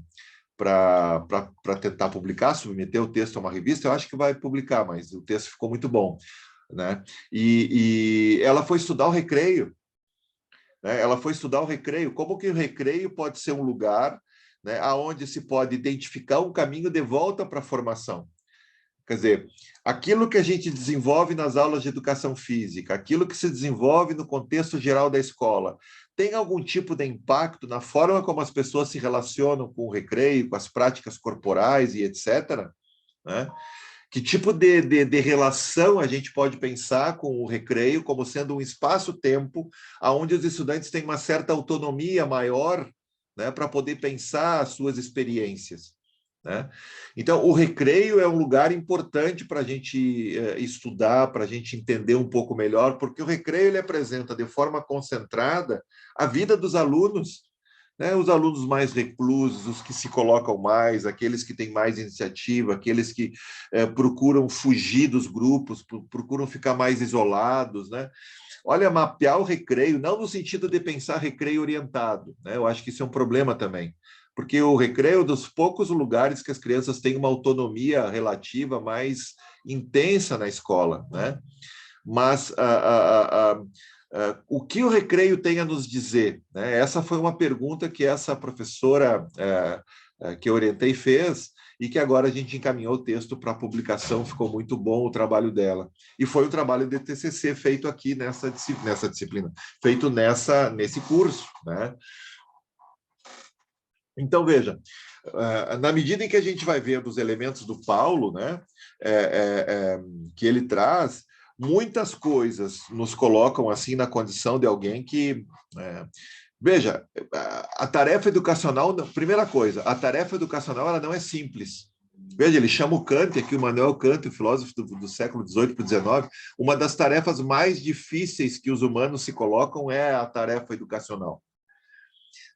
tentar publicar, submeter o texto a uma revista. Eu acho que vai publicar, mas o texto ficou muito bom, né? E ela foi estudar o recreio, né? Ela foi estudar o recreio, como que o recreio pode ser um lugar, né, onde se pode identificar um caminho de volta para a formação. Quer dizer, aquilo que a gente desenvolve nas aulas de educação física, aquilo que se desenvolve no contexto geral da escola, tem algum tipo de impacto na forma como as pessoas se relacionam com o recreio, com as práticas corporais e etc., né? Que tipo de relação a gente pode pensar com o recreio como sendo um espaço-tempo onde os estudantes têm uma certa autonomia maior, né, para poder pensar as suas experiências, né? Então, o recreio é um lugar importante para a gente estudar, para a gente entender um pouco melhor, porque o recreio ele apresenta de forma concentrada a vida dos alunos, né? Os alunos mais reclusos, os que se colocam mais, aqueles que têm mais iniciativa, aqueles que procuram fugir dos grupos, procuram ficar mais isolados, né? Olha, mapear o recreio, não no sentido de pensar recreio orientado, né? Eu acho que isso é um problema também, porque o recreio é um dos poucos lugares que as crianças têm uma autonomia relativa mais intensa na escola, né? Mas o que o recreio tem a nos dizer, né? Essa foi uma pergunta que essa professora que eu orientei fez, e que agora a gente encaminhou o texto para publicação, ficou muito bom o trabalho dela. E foi um trabalho de TCC feito aqui nessa disciplina, feito nesse curso, né? Então, veja, na medida em que a gente vai vendo os elementos do Paulo, né, que ele traz, muitas coisas nos colocam assim na condição de alguém que... veja, a tarefa educacional, primeira coisa, a tarefa educacional ela não é simples. Veja, ele chama o Kant, aqui o Immanuel Kant, o filósofo do século XVIII para o XIX, uma das tarefas mais difíceis que os humanos se colocam é a tarefa educacional.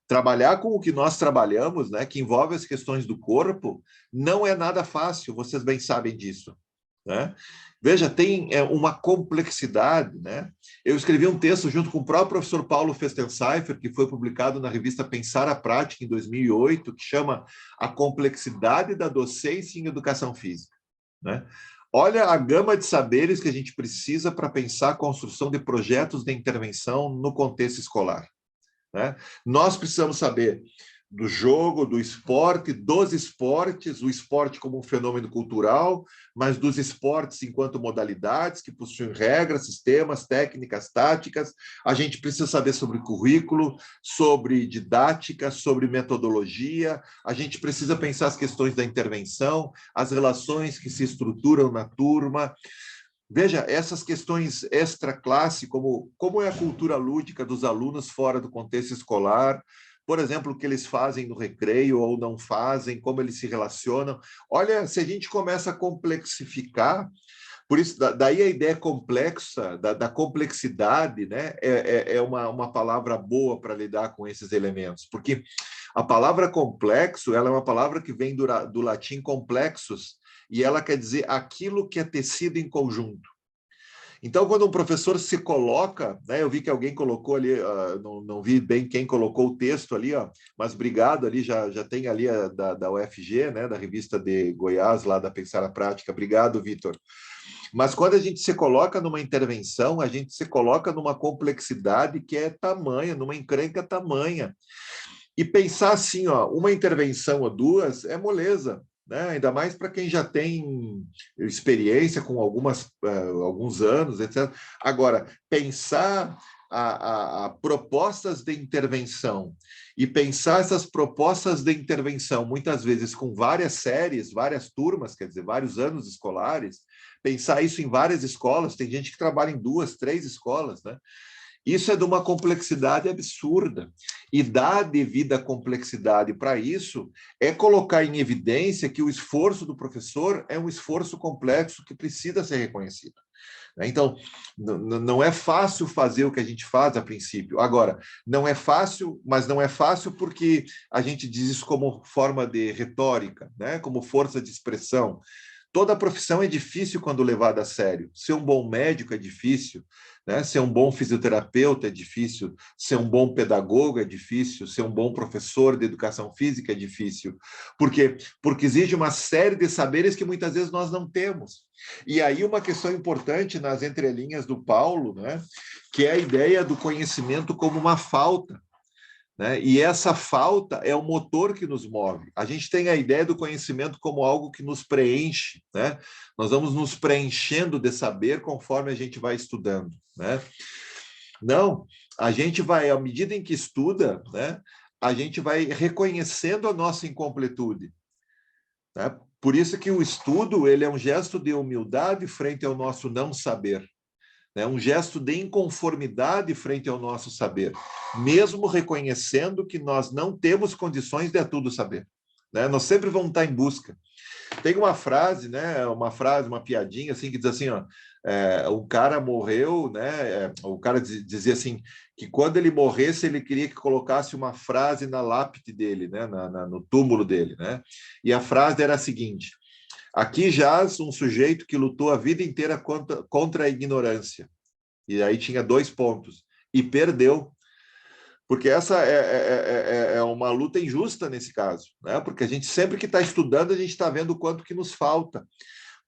Trabalhar com o que nós trabalhamos, né, que envolve as questões do corpo, não é nada fácil, vocês bem sabem disso, né? Veja, tem uma complexidade, né? Eu escrevi um texto junto com o próprio professor Paulo Festenseifer, que foi publicado na revista Pensar a Prática, em 2008, que chama A Complexidade da Docência em Educação Física, né? Olha a gama de saberes que a gente precisa para pensar a construção de projetos de intervenção no contexto escolar, né? Nós precisamos saber do jogo, do esporte, dos esportes, o esporte como um fenômeno cultural, mas dos esportes enquanto modalidades que possuem regras, sistemas, técnicas, táticas. A gente precisa saber sobre currículo, sobre didática, sobre metodologia. A gente precisa pensar as questões da intervenção, as relações que se estruturam na turma. Veja, essas questões extra-classe, como é a cultura lúdica dos alunos fora do contexto escolar, por exemplo, o que eles fazem no recreio ou não fazem, como eles se relacionam. Olha, se a gente começa a complexificar, por isso, daí a ideia complexa, da complexidade, né, é uma palavra boa para lidar com esses elementos, porque a palavra complexo, ela é uma palavra que vem do latim complexus, e ela quer dizer aquilo que é tecido em conjunto. Então, quando um professor se coloca, né, eu vi que alguém colocou ali, não vi bem quem colocou o texto ali, mas obrigado, ali já tem ali da UFG, né, da revista de Goiás, lá da Pensar a Prática. Obrigado, Vitor. Mas quando a gente se coloca numa intervenção, a gente se coloca numa complexidade que é tamanha, numa encrenca tamanha. E pensar assim, uma intervenção ou duas é moleza, né? Ainda mais para quem já tem experiência com alguns anos, etc. Agora, pensar a propostas de intervenção e pensar essas propostas de intervenção, muitas vezes com várias séries, várias turmas, quer dizer, vários anos escolares, pensar isso em várias escolas, tem gente que trabalha em 2, 3 escolas, né? Isso é de uma complexidade absurda. E dar a devida complexidade para isso é colocar em evidência que o esforço do professor é um esforço complexo que precisa ser reconhecido. Então, não é fácil fazer o que a gente faz a princípio. Agora, não é fácil, mas não é fácil porque a gente diz isso como forma de retórica, né? Como força de expressão. Toda profissão é difícil quando levada a sério. Ser um bom médico é difícil, né? Ser um bom fisioterapeuta é difícil, ser um bom pedagogo é difícil, ser um bom professor de educação física é difícil. Por quê? Porque exige uma série de saberes que muitas vezes nós não temos. E aí uma questão importante nas entrelinhas do Paulo, né? Que é a ideia do conhecimento como uma falta. Né? E essa falta é o motor que nos move. A gente tem a ideia do conhecimento como algo que nos preenche, né? Nós vamos nos preenchendo de saber conforme a gente vai estudando, né? Não, a gente vai, à medida em que estuda, né, a gente vai reconhecendo a nossa incompletude, né? Por isso que o estudo ele é um gesto de humildade frente ao nosso não saber. É um gesto de inconformidade frente ao nosso saber, mesmo reconhecendo que nós não temos condições de a tudo saber. né? Nós sempre vamos estar em busca. Tem uma frase, né? Uma piadinha assim que diz assim, ó, o cara morreu, né? O cara dizia assim que quando ele morresse ele queria que colocasse uma frase na lápide dele, né? No túmulo dele, né? E a frase era a seguinte: aqui jaz um sujeito que lutou a vida inteira contra a ignorância. E aí tinha 2 pontos. E perdeu. Porque essa é uma luta injusta nesse caso, né? Porque a gente sempre que está estudando, a gente está vendo o quanto que nos falta.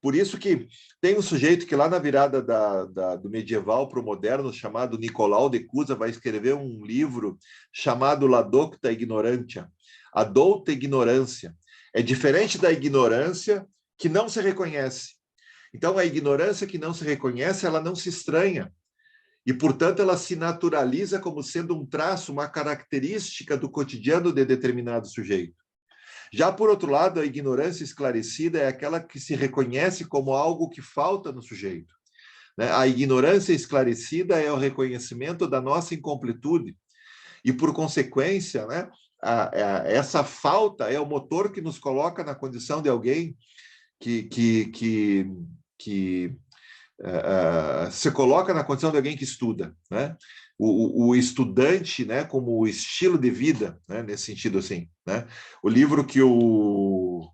Por isso que tem um sujeito que lá na virada do medieval para o moderno, chamado Nicolau de Cusa, vai escrever um livro chamado La Docta Ignorantia, a douta ignorância. É diferente da ignorância que não se reconhece. Então, a ignorância que não se reconhece, ela não se estranha. E, portanto, ela se naturaliza como sendo um traço, uma característica do cotidiano de determinado sujeito. Já, por outro lado, a ignorância esclarecida é aquela que se reconhece como algo que falta no sujeito. A ignorância esclarecida é o reconhecimento da nossa incompletude. E, por consequência, né, essa falta é o motor que nos coloca na condição de alguém que se coloca na condição de alguém que estuda, né? O estudante, né, como o estilo de vida, né, nesse sentido assim, né? O livro que o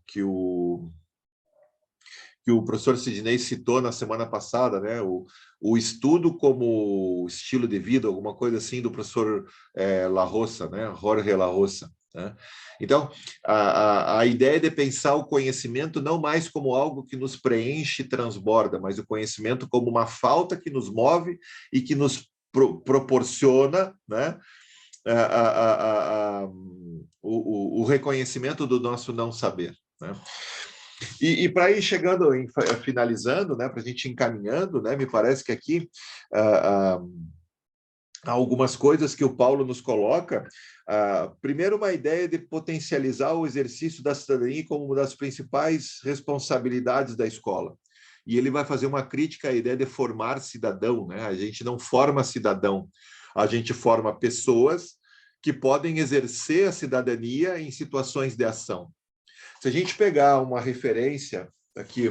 professor Sidney citou na semana passada, né? O estudo como estilo de vida, alguma coisa assim, do professor La Roça, né? Jorge La Roça. Né? Então, a ideia de pensar o conhecimento não mais como algo que nos preenche e transborda, mas o conhecimento como uma falta que nos move e que nos proporciona, né, o reconhecimento do nosso não saber. Né? E para ir chegando, finalizando, né, para a gente ir encaminhando, né, me parece que aqui há algumas coisas que o Paulo nos coloca. Primeiro, uma ideia de potencializar o exercício da cidadania como uma das principais responsabilidades da escola. E ele vai fazer uma crítica à ideia de formar cidadão, né? A gente não forma cidadão, a gente forma pessoas que podem exercer a cidadania em situações de ação. Se a gente pegar uma referência aqui,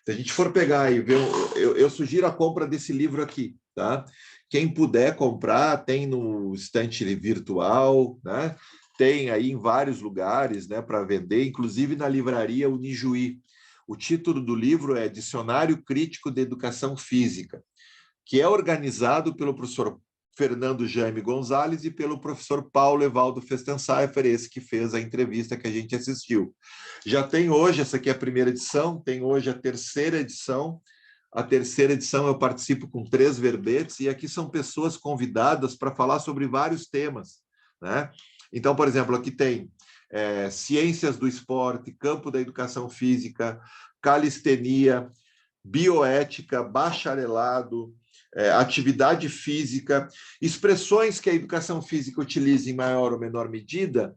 se a gente for pegar e ver, eu sugiro a compra desse livro aqui, tá? Quem puder comprar, tem no estante virtual, né? Tem aí em vários lugares, né, para vender, inclusive na livraria Unijuí. O título do livro é Dicionário Crítico de Educação Física, que é organizado pelo professor Fernando Jaime Gonzalez e pelo professor Paulo Evaldo Festenseifer, esse que fez a entrevista que a gente assistiu. Já tem hoje, essa aqui é a primeira edição, tem hoje a terceira edição. A terceira edição eu participo com 3 verbetes, e aqui são pessoas convidadas para falar sobre vários temas. Né? Então, por exemplo, aqui tem ciências do esporte, campo da educação física, calistenia, bioética, bacharelado, atividade física, expressões que a educação física utiliza em maior ou menor medida,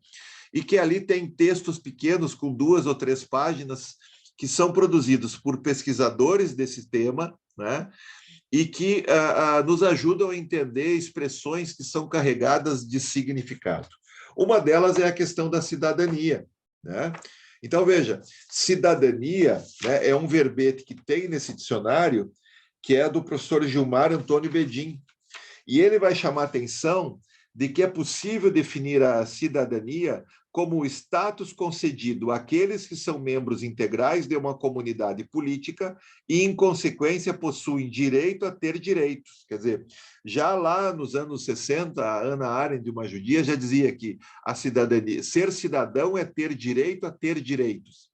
e que ali tem textos pequenos com 2 ou 3 páginas que são produzidos por pesquisadores desse tema, né? E que nos ajudam a entender expressões que são carregadas de significado. Uma delas é a questão da cidadania, né? Então, veja, cidadania, né, é um verbete que tem nesse dicionário, que é do professor Gilmar Antônio Bedin. E ele vai chamar a atenção de que é possível definir a cidadania como o status concedido àqueles que são membros integrais de uma comunidade política e, em consequência, possuem direito a ter direitos. Quer dizer, já lá nos anos 60, a Hannah Arendt, uma judia, já dizia que a cidadania, ser cidadão é ter direito a ter direitos.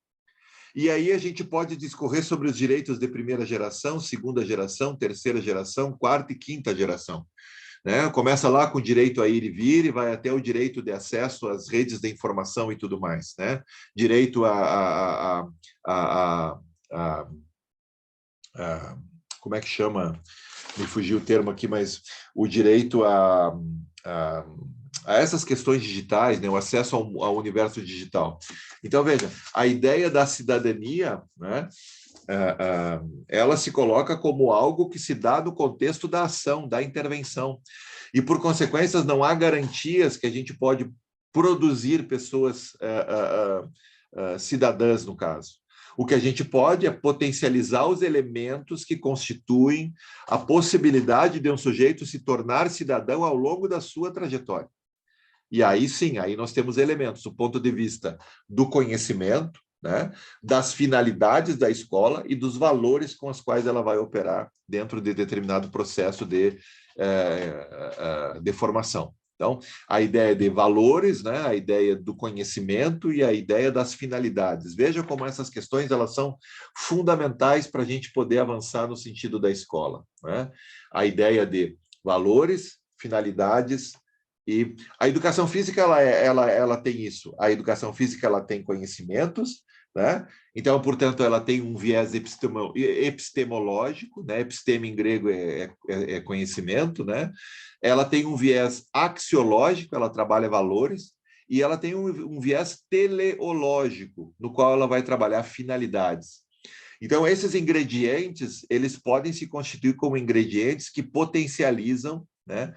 E aí a gente pode discorrer sobre os direitos de primeira geração, segunda geração, terceira geração, quarta e quinta geração. Né? Começa lá com o direito a ir e vir e vai até o direito de acesso às redes de informação e tudo mais. Né? Direito como é que chama? Me fugiu o termo aqui, mas o direito a essas questões digitais, né? O acesso ao universo digital. Então, veja, a ideia da cidadania, né? Ela se coloca como algo que se dá no contexto da ação, da intervenção. E, por consequência, não há garantias que a gente pode produzir pessoas cidadãs, no caso. O que a gente pode é potencializar os elementos que constituem a possibilidade de um sujeito se tornar cidadão ao longo da sua trajetória. E aí sim, aí nós temos elementos do ponto de vista do conhecimento, né, das finalidades da escola e dos valores com os quais ela vai operar dentro de determinado processo de formação. Então, a ideia de valores, né, a ideia do conhecimento e a ideia das finalidades. Veja como essas questões elas são fundamentais para a gente poder avançar no sentido da escola, né? A ideia de valores, finalidades e a educação física ela tem isso. A educação física ela tem conhecimentos, né? Então, portanto, ela tem um viés epistemológico, né? Episteme em grego é conhecimento, né? Ela tem um viés axiológico, ela trabalha valores, e ela tem um viés teleológico, no qual ela vai trabalhar finalidades. Então, esses ingredientes, eles podem se constituir como ingredientes que potencializam, né?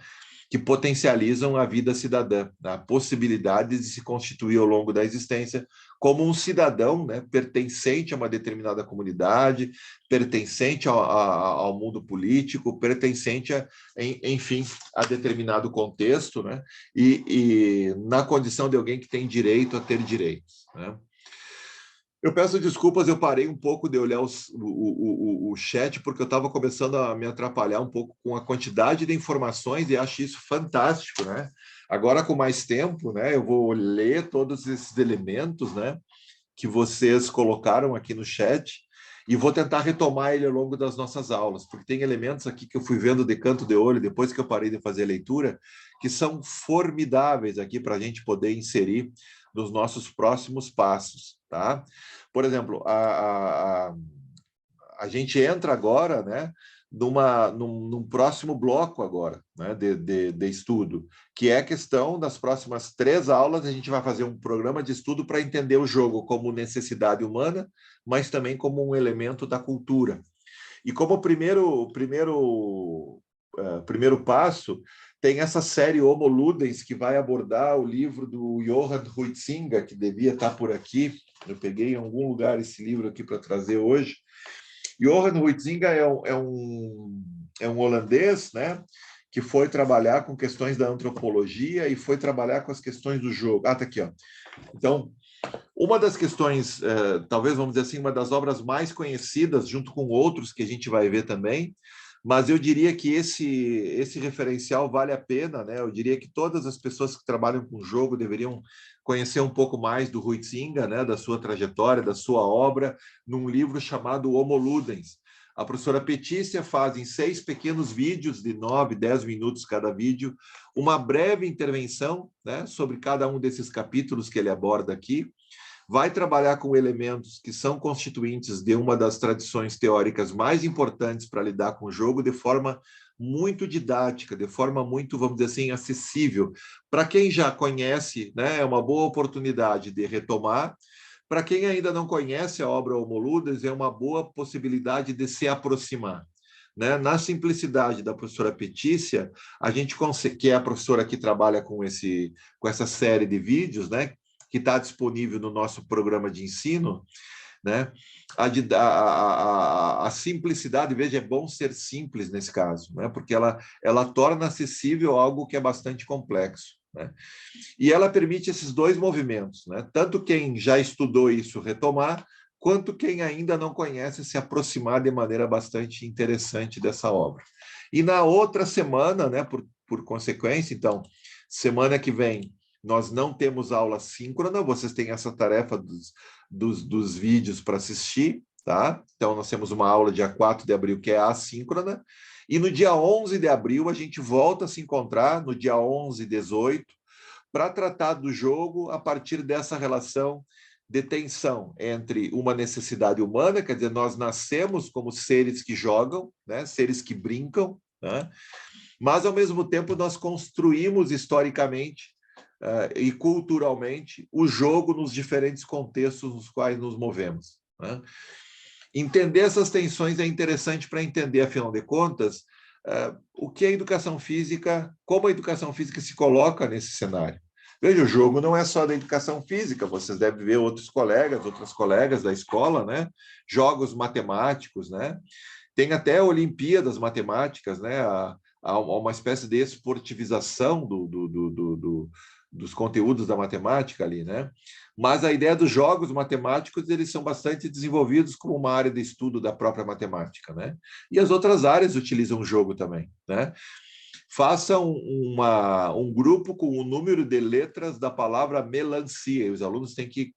Que potencializam a vida cidadã, a possibilidade de se constituir ao longo da existência como um cidadão, né, pertencente a uma determinada comunidade, pertencente ao mundo político, pertencente, enfim, a determinado contexto, né, e na condição de alguém que tem direito a ter direitos, né. Eu peço desculpas, eu parei um pouco de olhar o chat, porque eu estava começando a me atrapalhar um pouco com a quantidade de informações e acho isso fantástico, né? Agora, com mais tempo, né, eu vou ler todos esses elementos, né, que vocês colocaram aqui no chat e vou tentar retomar ele ao longo das nossas aulas, porque tem elementos aqui que eu fui vendo de canto de olho depois que eu parei de fazer a leitura, que são formidáveis aqui para a gente poder inserir nos nossos próximos passos, tá? Por exemplo, a gente entra agora, né, num próximo bloco agora, né, de estudo, que é a questão das próximas 3 aulas. A gente vai fazer um programa de estudo para entender o jogo como necessidade humana, mas também como um elemento da cultura. E como primeiro passo, tem essa série Homo Ludens, que vai abordar o livro do Johan Huizinga, que devia estar por aqui. Eu peguei em algum lugar esse livro aqui para trazer hoje. Johan Huizinga é um holandês, né, que foi trabalhar com questões da antropologia e foi trabalhar com as questões do jogo. Ah, está aqui, ó. Então, uma das questões, talvez vamos dizer assim, uma das obras mais conhecidas, junto com outros que a gente vai ver também, mas eu diria que esse referencial vale a pena, né? Eu diria que todas as pessoas que trabalham com jogo deveriam conhecer um pouco mais do Huizinga, né? Da sua trajetória, da sua obra, num livro chamado Homo Ludens. A professora Petícia faz em 6 pequenos vídeos de 9, 10 minutos cada vídeo, uma breve intervenção, né, sobre cada um desses capítulos que ele aborda aqui. Vai trabalhar com elementos que são constituintes de uma das tradições teóricas mais importantes para lidar com o jogo, de forma muito didática, de forma muito, vamos dizer assim, acessível. Para quem já conhece, né, é uma boa oportunidade de retomar. Para quem ainda não conhece a obra Homo Ludens, é uma boa possibilidade de se aproximar, né? Na simplicidade da professora Petícia, a gente consegue, que é a professora que trabalha com essa série de vídeos, né, que está disponível no nosso programa de ensino, né? A simplicidade, veja, é bom ser simples nesse caso, né? Porque ela torna acessível algo que é bastante complexo, né? E ela permite esses 2 movimentos, né? Tanto quem já estudou isso retomar, quanto quem ainda não conhece se aproximar de maneira bastante interessante dessa obra. E na outra semana, né, por consequência, então, semana que vem, nós não temos aula síncrona, vocês têm essa tarefa dos vídeos para assistir, tá? Então, nós temos uma aula dia 4 de abril, que é assíncrona, e no dia 11 de abril a gente volta a se encontrar, no dia 11 e 18, para tratar do jogo a partir dessa relação de tensão entre uma necessidade humana, quer dizer, nós nascemos como seres que jogam, né? Seres que brincam, né? Mas, ao mesmo tempo, nós construímos historicamente e culturalmente o jogo nos diferentes contextos nos quais nos movemos, né? Entender essas tensões é interessante para entender, afinal de contas, o que a educação física, como a educação física se coloca nesse cenário. Veja, o jogo não é só da educação física, vocês devem ver outros colegas, outras colegas da escola, né? Jogos matemáticos, né? Tem até Olimpíadas matemáticas, né? Há uma espécie de esportivização dos conteúdos da matemática ali, né? Mas a ideia dos jogos matemáticos, eles são bastante desenvolvidos como uma área de estudo da própria matemática, né? E as outras áreas utilizam o jogo também, né? Façam um grupo com o número de letras da palavra melancia, e os alunos têm que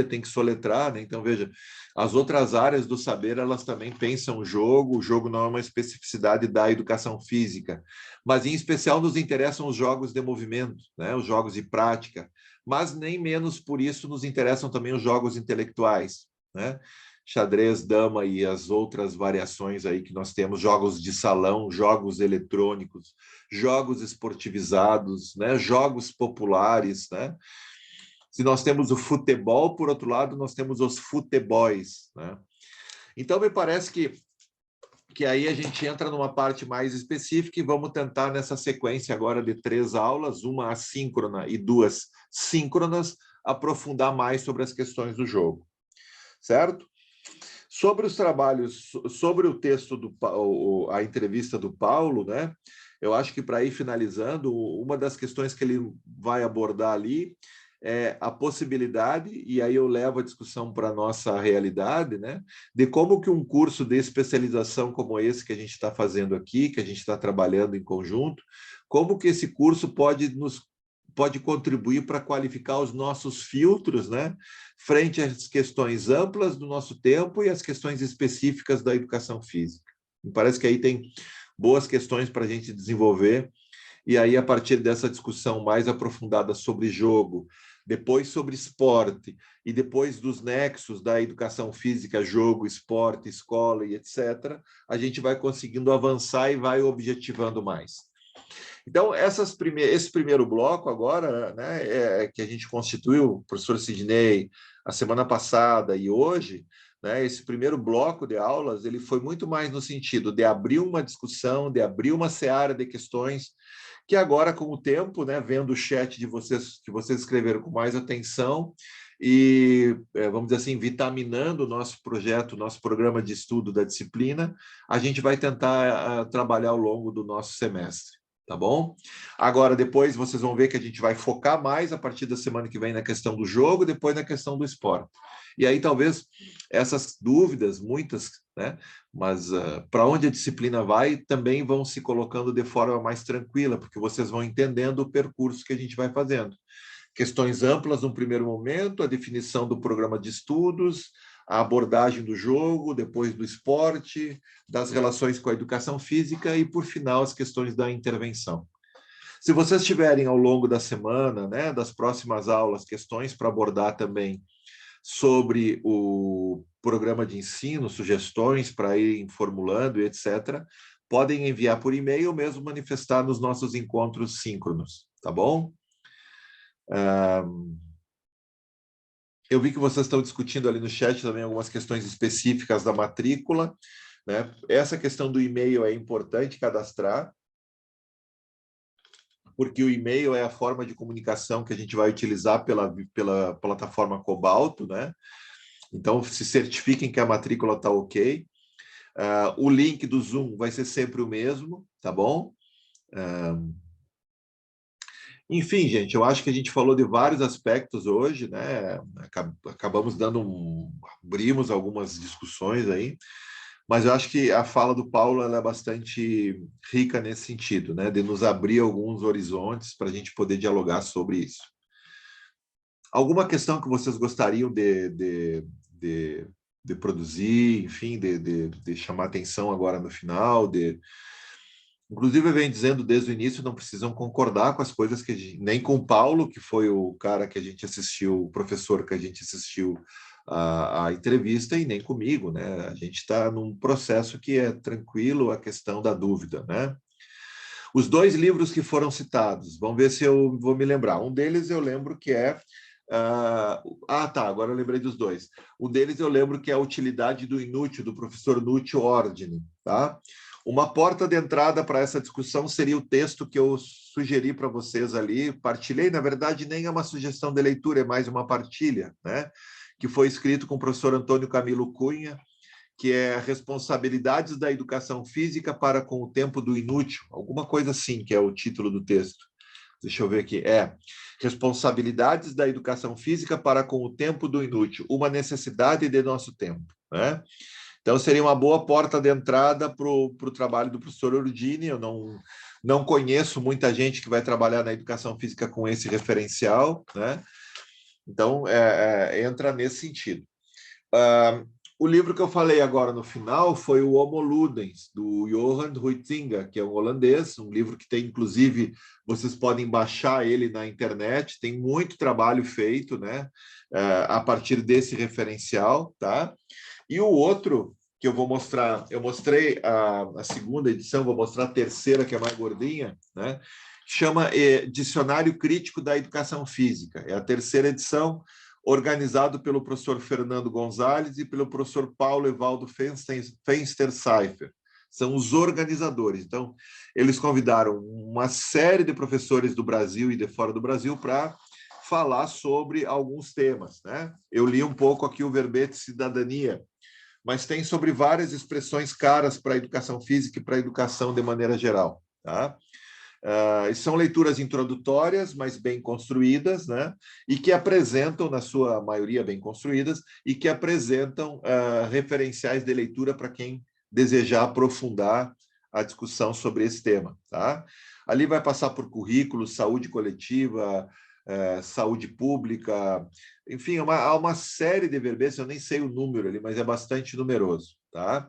tem que soletrar, né? Então, veja, as outras áreas do saber, elas também pensam o jogo não é uma especificidade da educação física, mas em especial nos interessam os jogos de movimento, né? Os jogos de prática, mas nem menos por isso nos interessam também os jogos intelectuais, né? Xadrez, dama e as outras variações aí que nós temos, jogos de salão, jogos eletrônicos, jogos esportivizados, né? Jogos populares, né? Se nós temos o futebol, por outro lado, nós temos os futeboys, né? Então, me parece que aí a gente entra numa parte mais específica e vamos tentar, nessa sequência agora de 3 aulas, uma assíncrona e 2 síncronas, aprofundar mais sobre as questões do jogo, certo? Sobre os trabalhos, sobre o texto, a entrevista do Paulo, né? Eu acho que, para ir finalizando, uma das questões que ele vai abordar ali é a possibilidade, e aí eu levo a discussão para a nossa realidade, né, de como que um curso de especialização como esse que a gente está fazendo aqui, que a gente está trabalhando em conjunto, como que esse curso pode contribuir para qualificar os nossos filtros, né, frente às questões amplas do nosso tempo e às questões específicas da educação física. Me parece que aí tem boas questões para a gente desenvolver, e aí, a partir dessa discussão mais aprofundada sobre jogo, depois sobre esporte, e depois dos nexos da educação física, jogo, esporte, escola e etc., a gente vai conseguindo avançar e vai objetivando mais. Então, esse primeiro bloco agora, né, que a gente constituiu, o professor Sidney, a semana passada e hoje, né, esse primeiro bloco de aulas, ele foi muito mais no sentido de abrir uma discussão, de abrir uma seara de questões, que agora, com o tempo, né, vendo o chat de vocês, que vocês escreveram com mais atenção, e, vamos dizer assim, vitaminando o nosso projeto, o nosso programa de estudo da disciplina, a gente vai tentar trabalhar ao longo do nosso semestre. Tá bom? Agora, depois vocês vão ver que a gente vai focar mais a partir da semana que vem na questão do jogo, depois na questão do esporte. E aí, talvez, essas dúvidas, muitas, né? Mas para onde a disciplina vai, também vão se colocando de forma mais tranquila, porque vocês vão entendendo o percurso que a gente vai fazendo. Questões amplas no primeiro momento, a definição do programa de estudos, a abordagem do jogo, depois do esporte, das relações com a educação física e, por final, as questões da intervenção. Se vocês tiverem ao longo da semana, né, das próximas aulas, questões para abordar também sobre o programa de ensino, sugestões para irem formulando, etc., podem enviar por e-mail ou mesmo manifestar nos nossos encontros síncronos, tá bom? Eu vi que vocês estão discutindo ali no chat também algumas questões específicas da matrícula, né? Essa questão do e-mail é importante cadastrar, porque o e-mail é a forma de comunicação que a gente vai utilizar pela plataforma Cobalto, né? Então, se certifiquem que a matrícula está ok. O link do Zoom vai ser sempre o mesmo, tá bom? Enfim, gente, eu acho que a gente falou de vários aspectos hoje, né? Acabamos abrimos algumas discussões aí, mas eu acho que a fala do Paulo ela é bastante rica nesse sentido, né? De nos abrir alguns horizontes para a gente poder dialogar sobre isso. Alguma questão que vocês gostariam de produzir, enfim, de chamar atenção agora no final, Inclusive, eu venho dizendo desde o início, não precisam concordar com as coisas nem com o Paulo, que foi o cara que a gente assistiu, o professor que a gente assistiu a entrevista, e nem comigo, né? A gente está num processo que é tranquilo, a questão da dúvida, né? Os 2 livros que foram citados, vamos ver se eu vou me lembrar. Um deles eu lembro que é... tá, agora eu lembrei dos 2. Um deles eu lembro que é A Utilidade do Inútil, do professor Nútil Ordine, tá? Uma porta de entrada para essa discussão seria o texto que eu sugeri para vocês ali, partilhei, na verdade, nem é uma sugestão de leitura, é mais uma partilha, né? Que foi escrito com o professor Antônio Camilo Cunha, que é Responsabilidades da Educação Física para com o Tempo do Inútil, alguma coisa assim, que é o título do texto. Deixa eu ver aqui. Responsabilidades da Educação Física para com o Tempo do Inútil, uma necessidade de nosso tempo, né? Então, seria uma boa porta de entrada para o trabalho do professor Ordini. Eu não conheço muita gente que vai trabalhar na educação física com esse referencial, né? Então, entra nesse sentido. O livro que eu falei agora no final foi o Homo Ludens, do Johan Huizinga, que é um holandês, um livro que tem, inclusive, vocês podem baixar ele na internet, tem muito trabalho feito, né, a partir desse referencial, tá? E o outro que eu vou mostrar, eu mostrei a segunda edição, vou mostrar a terceira, que é mais gordinha, né? Chama Dicionário Crítico da Educação Física. É a terceira edição, organizado pelo professor Fernando Gonzalez e pelo professor Paulo Evaldo Fenster-Seifer. São os organizadores. Então, eles convidaram uma série de professores do Brasil e de fora do Brasil para falar sobre alguns temas, né? Eu li um pouco aqui o verbete cidadania, mas tem sobre várias expressões caras para a educação física e para a educação de maneira geral, tá? São leituras introdutórias, mas bem construídas, né? E que apresentam, na sua maioria bem construídas, e que apresentam referenciais de leitura para quem desejar aprofundar a discussão sobre esse tema, tá? Ali vai passar por currículo, saúde coletiva, saúde pública, enfim, há uma série de verbetes, eu nem sei o número ali, mas é bastante numeroso, tá?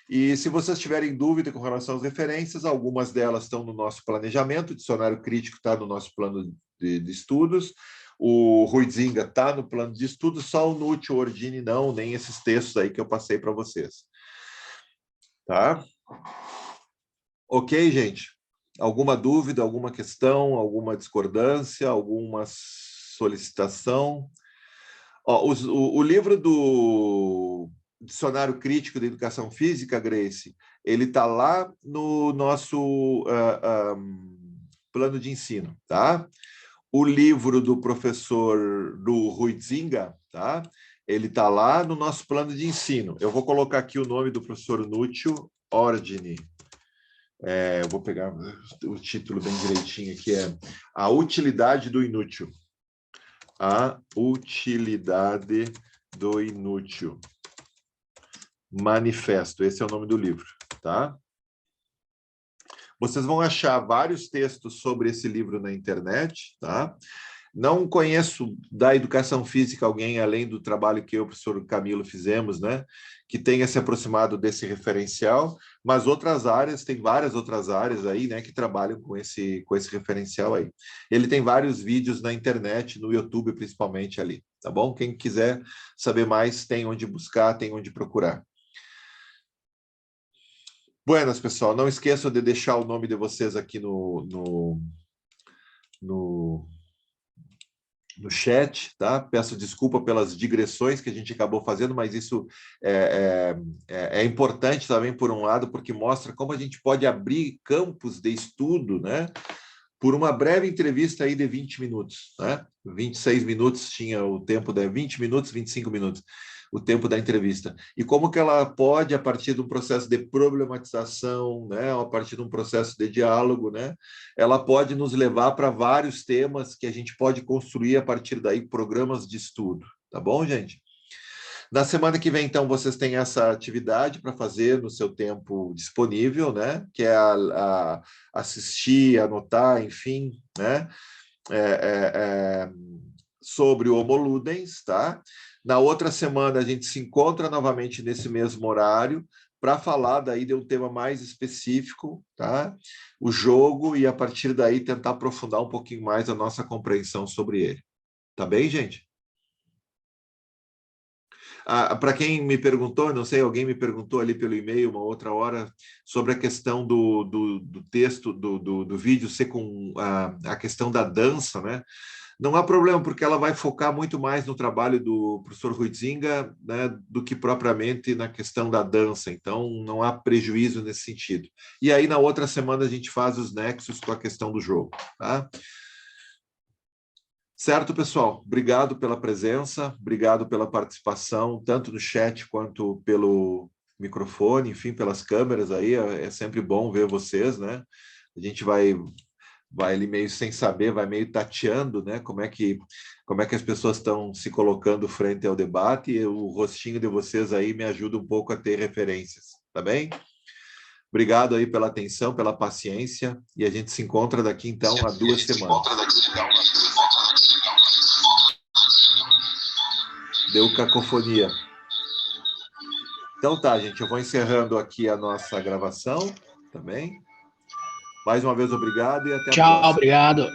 E se vocês tiverem dúvida com relação às referências, algumas delas estão no nosso planejamento, o dicionário crítico está no nosso plano de estudos, o Huizinga está no plano de estudos, só o Nucci, o Ordini não, nem esses textos aí que eu passei para vocês. Tá? Ok, gente? Alguma dúvida, alguma questão, alguma discordância, alguma solicitação? O livro do Dicionário Crítico da Educação Física, Grace, ele está lá no nosso plano de ensino, tá? O livro do professor do Huizinga, tá? Ele está lá no nosso plano de ensino. Eu vou colocar aqui o nome do professor Núcio Ordini. Eu vou pegar o título bem direitinho aqui, é A Utilidade do Inútil. A Utilidade do Inútil. Manifesto, esse é o nome do livro, tá? Vocês vão achar vários textos sobre esse livro na internet, tá? Não conheço da educação física alguém, além do trabalho que eu e o professor Camilo fizemos, né, que tenha se aproximado desse referencial, mas outras áreas, tem várias outras áreas aí, né, que trabalham com esse referencial aí. Ele tem vários vídeos na internet, no YouTube principalmente ali, tá bom? Quem quiser saber mais, tem onde buscar, tem onde procurar. Buenas, pessoal, não esqueçam de deixar o nome de vocês aqui no chat, tá? Peço desculpa pelas digressões que a gente acabou fazendo, mas isso é importante também, por um lado, porque mostra como a gente pode abrir campos de estudo, né? Por uma breve entrevista aí de 20 minutos, né? 26 minutos tinha o tempo, 20 minutos, 25 minutos, o tempo da entrevista. E como que ela pode, a partir de um processo de problematização, né, a partir de um processo de diálogo, né, ela pode nos levar para vários temas que a gente pode construir a partir daí programas de estudo. Tá bom, gente? Na semana que vem, então, vocês têm essa atividade para fazer no seu tempo disponível, né, que é assistir, anotar, enfim, né, sobre o Homo Ludens, tá? Na outra semana, a gente se encontra novamente nesse mesmo horário para falar daí de um tema mais específico, tá? O jogo, e a partir daí tentar aprofundar um pouquinho mais a nossa compreensão sobre ele. Tá bem, gente? Para quem me perguntou, não sei, alguém me perguntou ali pelo e-mail uma outra hora sobre a questão do texto, do vídeo ser com a questão da dança, né? Não há problema, porque ela vai focar muito mais no trabalho do professor Huizinga, né, do que propriamente na questão da dança. Então, não há prejuízo nesse sentido. E aí, na outra semana, a gente faz os nexos com a questão do jogo. Tá? Certo, pessoal? Obrigado pela presença, obrigado pela participação, tanto no chat quanto pelo microfone, enfim, pelas câmeras aí. É sempre bom ver vocês, né? A gente vai ali meio sem saber, vai meio tateando, né? Como é que as pessoas estão se colocando frente ao debate, e o rostinho de vocês aí me ajuda um pouco a ter referências, tá bem? Obrigado aí pela atenção, pela paciência, e a gente se encontra daqui, então, a 2 semanas. Deu cacofonia. Então tá, gente, eu vou encerrando aqui a nossa gravação também. Mais uma vez, obrigado e até a próxima. Tchau, obrigado.